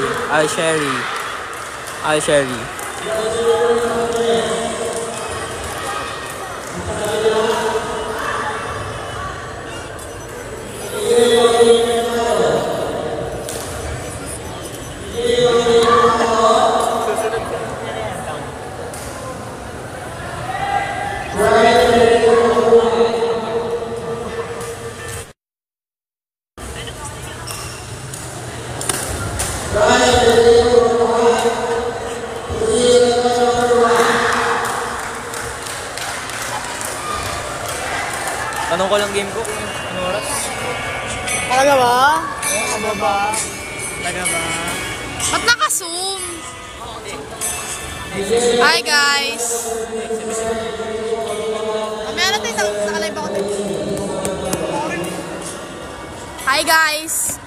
Tanong ko lang game ko kung ano oras. Talaga ba? Ba't naka-zoom? Hi guys! Mamaya na tayo, nakalive ako tayo. Hi guys!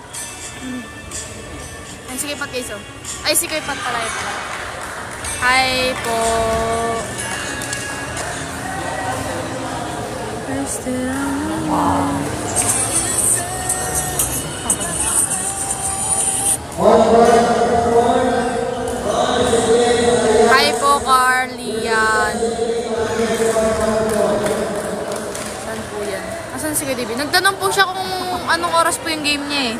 Ay, sige pat guys oh. Ay, sige pat pala yun. Hi po! Hi po, Carlian. Saan po yan? Asan si Kuya David? Nagtanong po siya kung anong oras po yung game niya eh.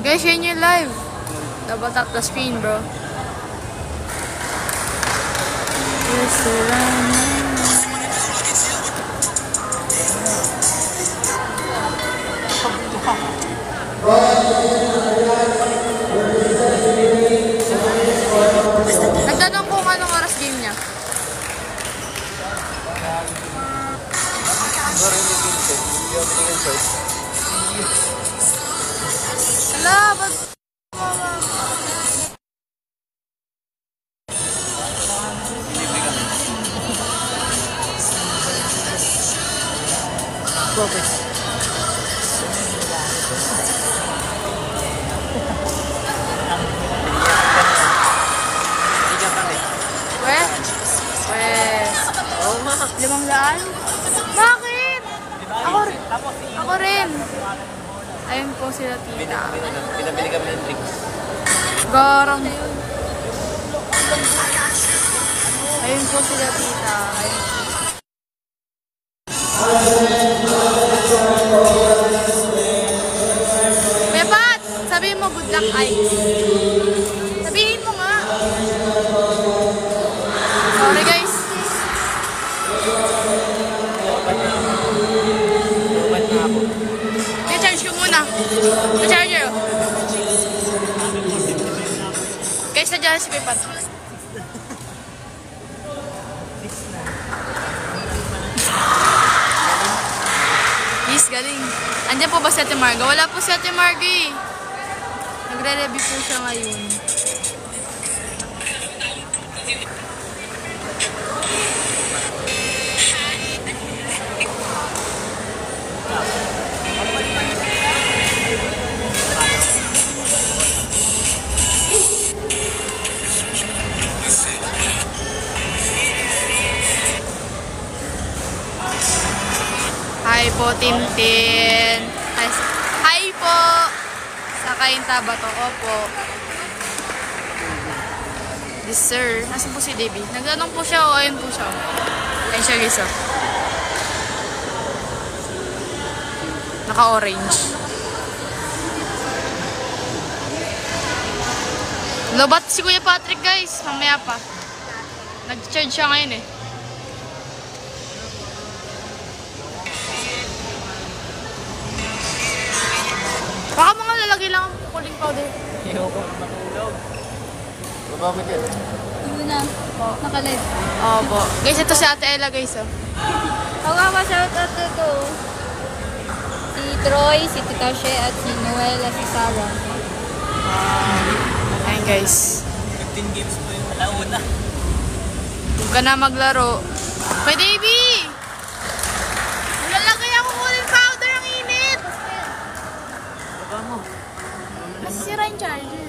Guys, yun yung live. Double tap the screen, bro. Nagtanong kung anong oras game niya. Hala, ba't... $500? Bakit? Ako rin. Ayun po sila tita. Pinabili kami ng drinks. Garang. Ayun po sila tita. Ayun. Pepat! Sabihin mo good luck, Ike. Sabihin mo nga. Sorry guys. I-charge ko muna. I-charger. Guys, nadyan si Pepat. Yes, galing. Andiyan po ba si Ate Marga? Wala po si Ate Marga eh. Nagre-review po siya ngayon. Hi po, Tintin. Hi po! Sa Kainta ba to? Opo. Yes, sir. Nasaan po si Debbie? Nagtanong po siya o ayun po siya. Ayun siya, guys. Naka-orange. Lobat si Kuya Patrick, guys. Mamaya pa. Nag-charge siya ngayon eh. Baka mga lalagay lang ang cooling powder. Ano na? Nakalive. Opo. Guys, ito si Ate Ella guys oh. Hawa shoutout na to. Si Troy, si Tita She, at si Noel, at si Sarah. Ayan guys. 15 games po yung alauna. Huwag ka na maglaro. May Davey! Lalagay ako cooling powder, ang init! Masira yung charger.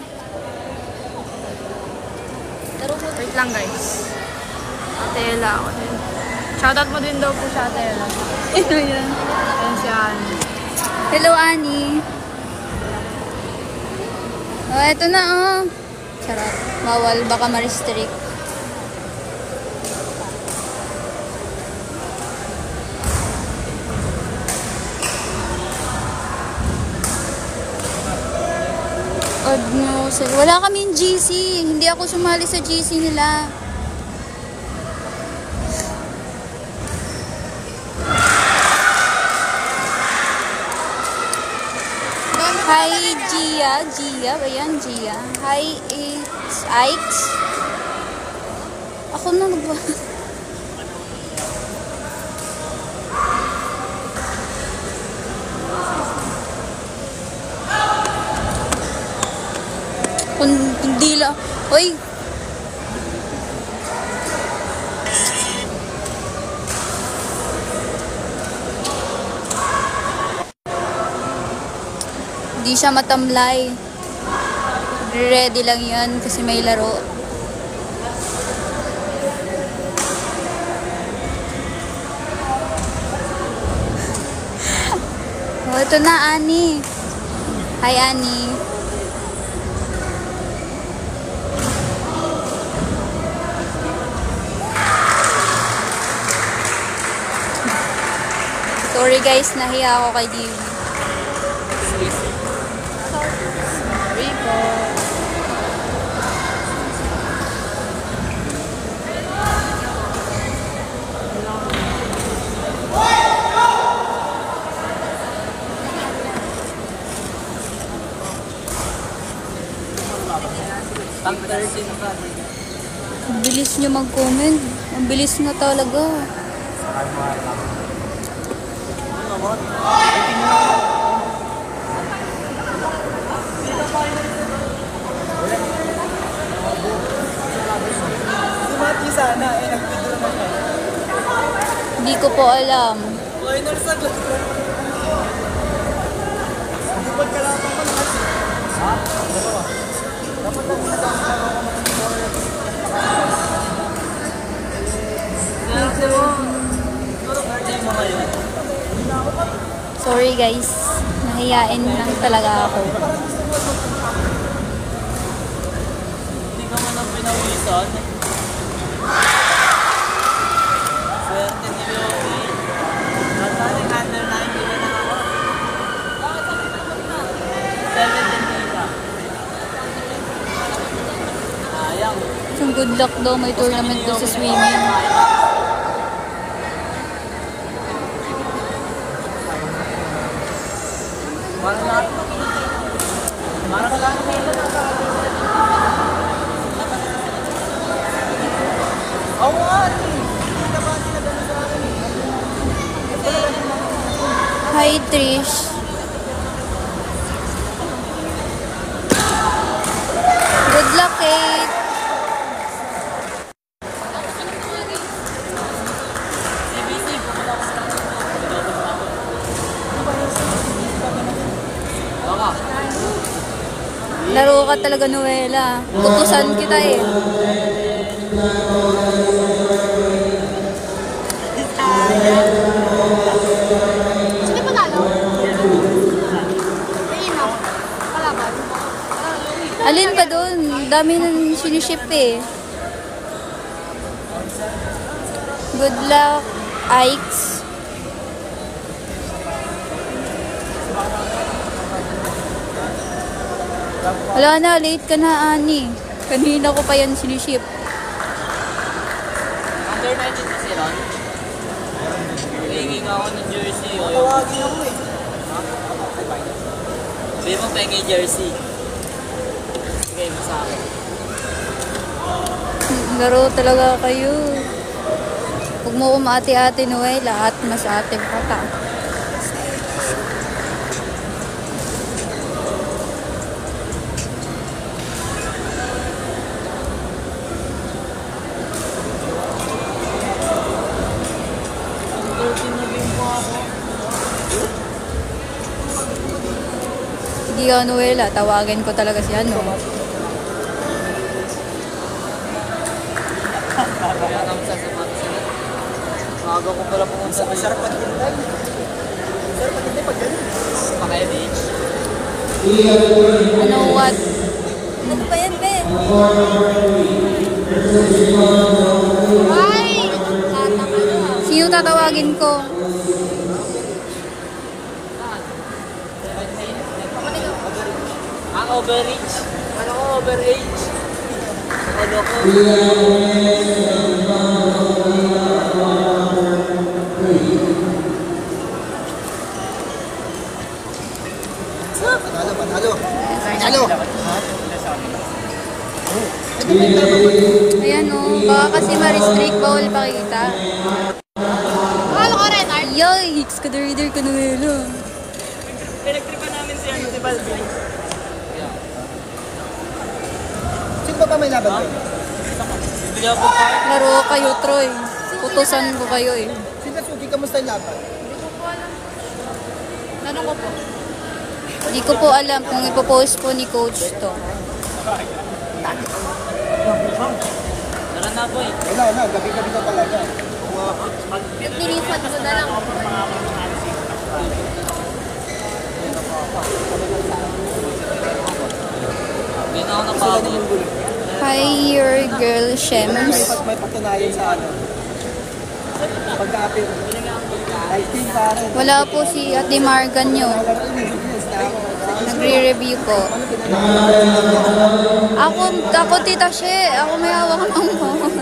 Wait lang guys. Ate Ella ako din. Shoutout mo din daw po siya, Ate Ella. Ito yan. Ayan si Annie. Hello, Annie. Oh, eto na, oh. Sarap. Bawal, baka ma-restrict. Wala kaming GC. Hindi ako sumali sa GC nila. Hi, Gia. Gia ba yan? Gia. Hi, it's Ikes. Ako na nagba... Hindi lang. Hoy! Hindi siya matamlay. Ready lang yan kasi may laro. Oh, ito na, Annie. Hi, Annie. Sorry guys, nahiya ako kay Divi. Sorry po. Ang bilis nyo mag-comment. Ang bilis nga talaga. Sumati sana, nag-video naman siya. Hindi ko po alam. Ay, narsaglas ko. Dapat ka lang ako kasi. Ha? Dapat lang Sorry guys. Nahiyain lang talaga ako. Hindi ka man ang pinawisan. Swerte ni Yogi. Masaling under 90 na lang ako. 17 dita. Sayang. Some good luck daw. May tournament daw sa swimming. Para ka lang. Oo nga, hindi ba sila gano'n sa akin eh? Hi Trish. Good luck, Kate. Laro ka talaga, Noela. Tutusan kita eh. Sino panalo? May email. Kalaban. Alin pa doon? Dami nang siniship eh. Good luck, Ikes. Wala na, late ka na, Ani. Kanina ko pa yan siniship. Under 19 na si Ron. Hinging ako ng jersey. Tawagin ako eh. Sabi mo pengi jersey. Sige mo sa akin. Laro talaga kayo. Huwag mo kumati-ate, Noela, at mas ate pa ka. Hindi ka, Noela. Tawagan ko talaga si ano. Kaya naman sa sapatos sila. Maaga ko pala pumunta. Masarap maghintay. Masarap maghintay pag ganun. Pakaya beach. Ano, what? Ano ba yan, be? Ay! Sino tatawagin ko? Overreach. Ano ko, overage. Ano ko? Panalo, panalo. Panalo. Ayan o, baka kasi ma-restrict, bawal pakita. Ano ka rin, Art? Yoy, hicks ka reader ka Noela. Pinagtripan namin si Balvin. Sino ba may laban ko? Bibili ako pa. Laro kayo, Troy. Putusan ko kayo eh. Sino Suki, kamusta yung laban? Tanong ko po. Hindi ko po alam kung ipopost po ni Coach to. Tara na, boy. Wala, gabi-gabi na talaga. Nilipad ko na lang. Hindi na ako napabot. Hi, your girl, Shems. May patunayan sa ano. Pagka-apir. Live team parang. Wala po si Ate Margan nyo. Nagre-review po. Ako Tita She. Ako may hawak ng phone.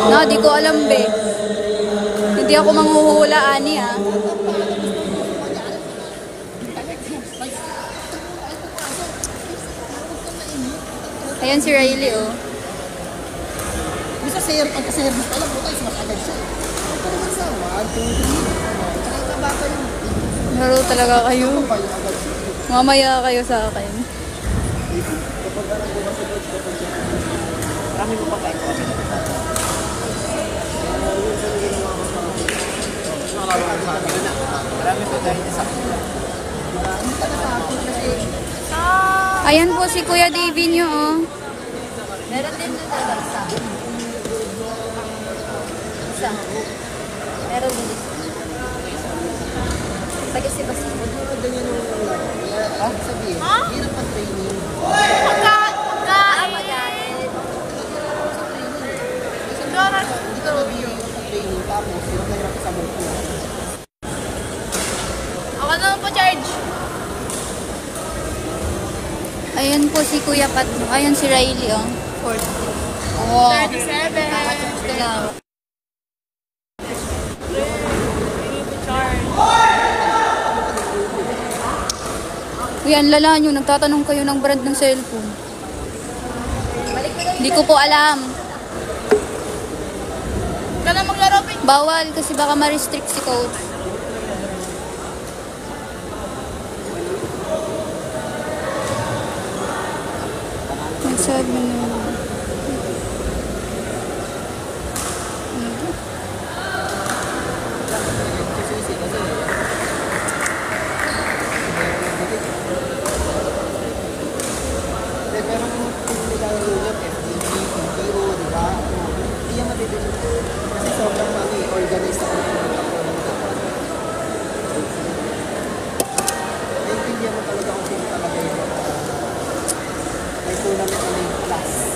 No, di ko alam be. Hindi ako manghuhula, ani ah. Ayan si Riley oh. Bisa sir, pagka-service pala po tayo, sumasagad siya. Ito naman sa 1, 2, 3. Nakakabata yung Laro talaga kayo. kayo agad. Mamaya kayo sa akin. Marami mo pa tayo. Marami pa tayo sa Ayan po si Kuya Davin nyo oh. Meron din doon sa isa. Isa. Meron din isa. Pagka si Basi. ganyan yung sabihin. Hirap pa training. Pagkain. Hindi ka review yung training tapos hirap na hirap sa buko. Ako na po charge. Ayan po si Kuya Pat. Ayan si Riley oh. 40. Wow. 37. Uy, ang lala nyo. Nagtatanong kayo ng brand ng cellphone. Hindi ko po alam. Ka na maglaro, Pink. Bawal kasi baka ma-restrict si Coach. Nagsabi na. Pero kung nilalaro yan, FTP, Biro, di ba? Hindi yan mabibili. Kasi sobrang organized ako. Naintindihan mo talaga kung sino talaga yun. May tournament na may class.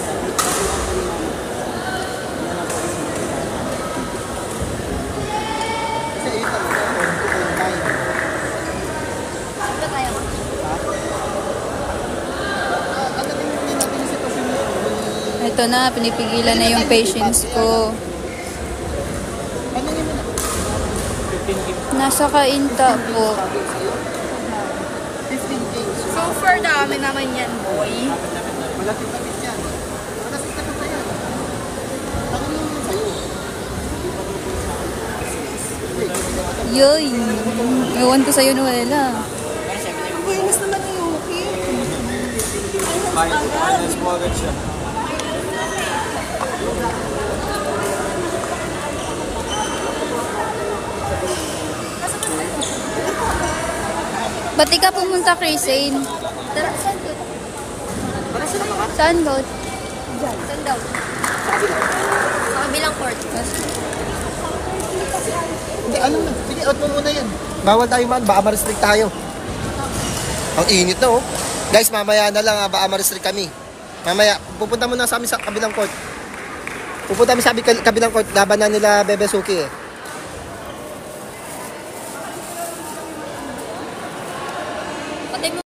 Ito na, pinipigilan na yung patience ko. Ano yun mo na? Nasa kainta po. 15K. So far, dami naman yan, boy. Malapit-lapit yan. Malapit-lapit na yan. Ano yung sa'yo? Yoy! Ewan ko sa'yo, Noela. Buenas naman ni Yuki. Finance mo agad siya. Ba't di ka pumunta, Chrisane? Tara, saan ko? Saan ko? Saan daw? Sa kabilang court. Hindi, ano na. Sige, out mo muna yan. Bawal tayo man, baka ma-restrict tayo. Ang init na oh. Guys, mamaya na lang baka ma-restrict kami. Mamaya, pupunta muna sa amin sa kabilang court. Pupunta kami sa kabilang court, laban na nila Bebe Suki eh. Patay mo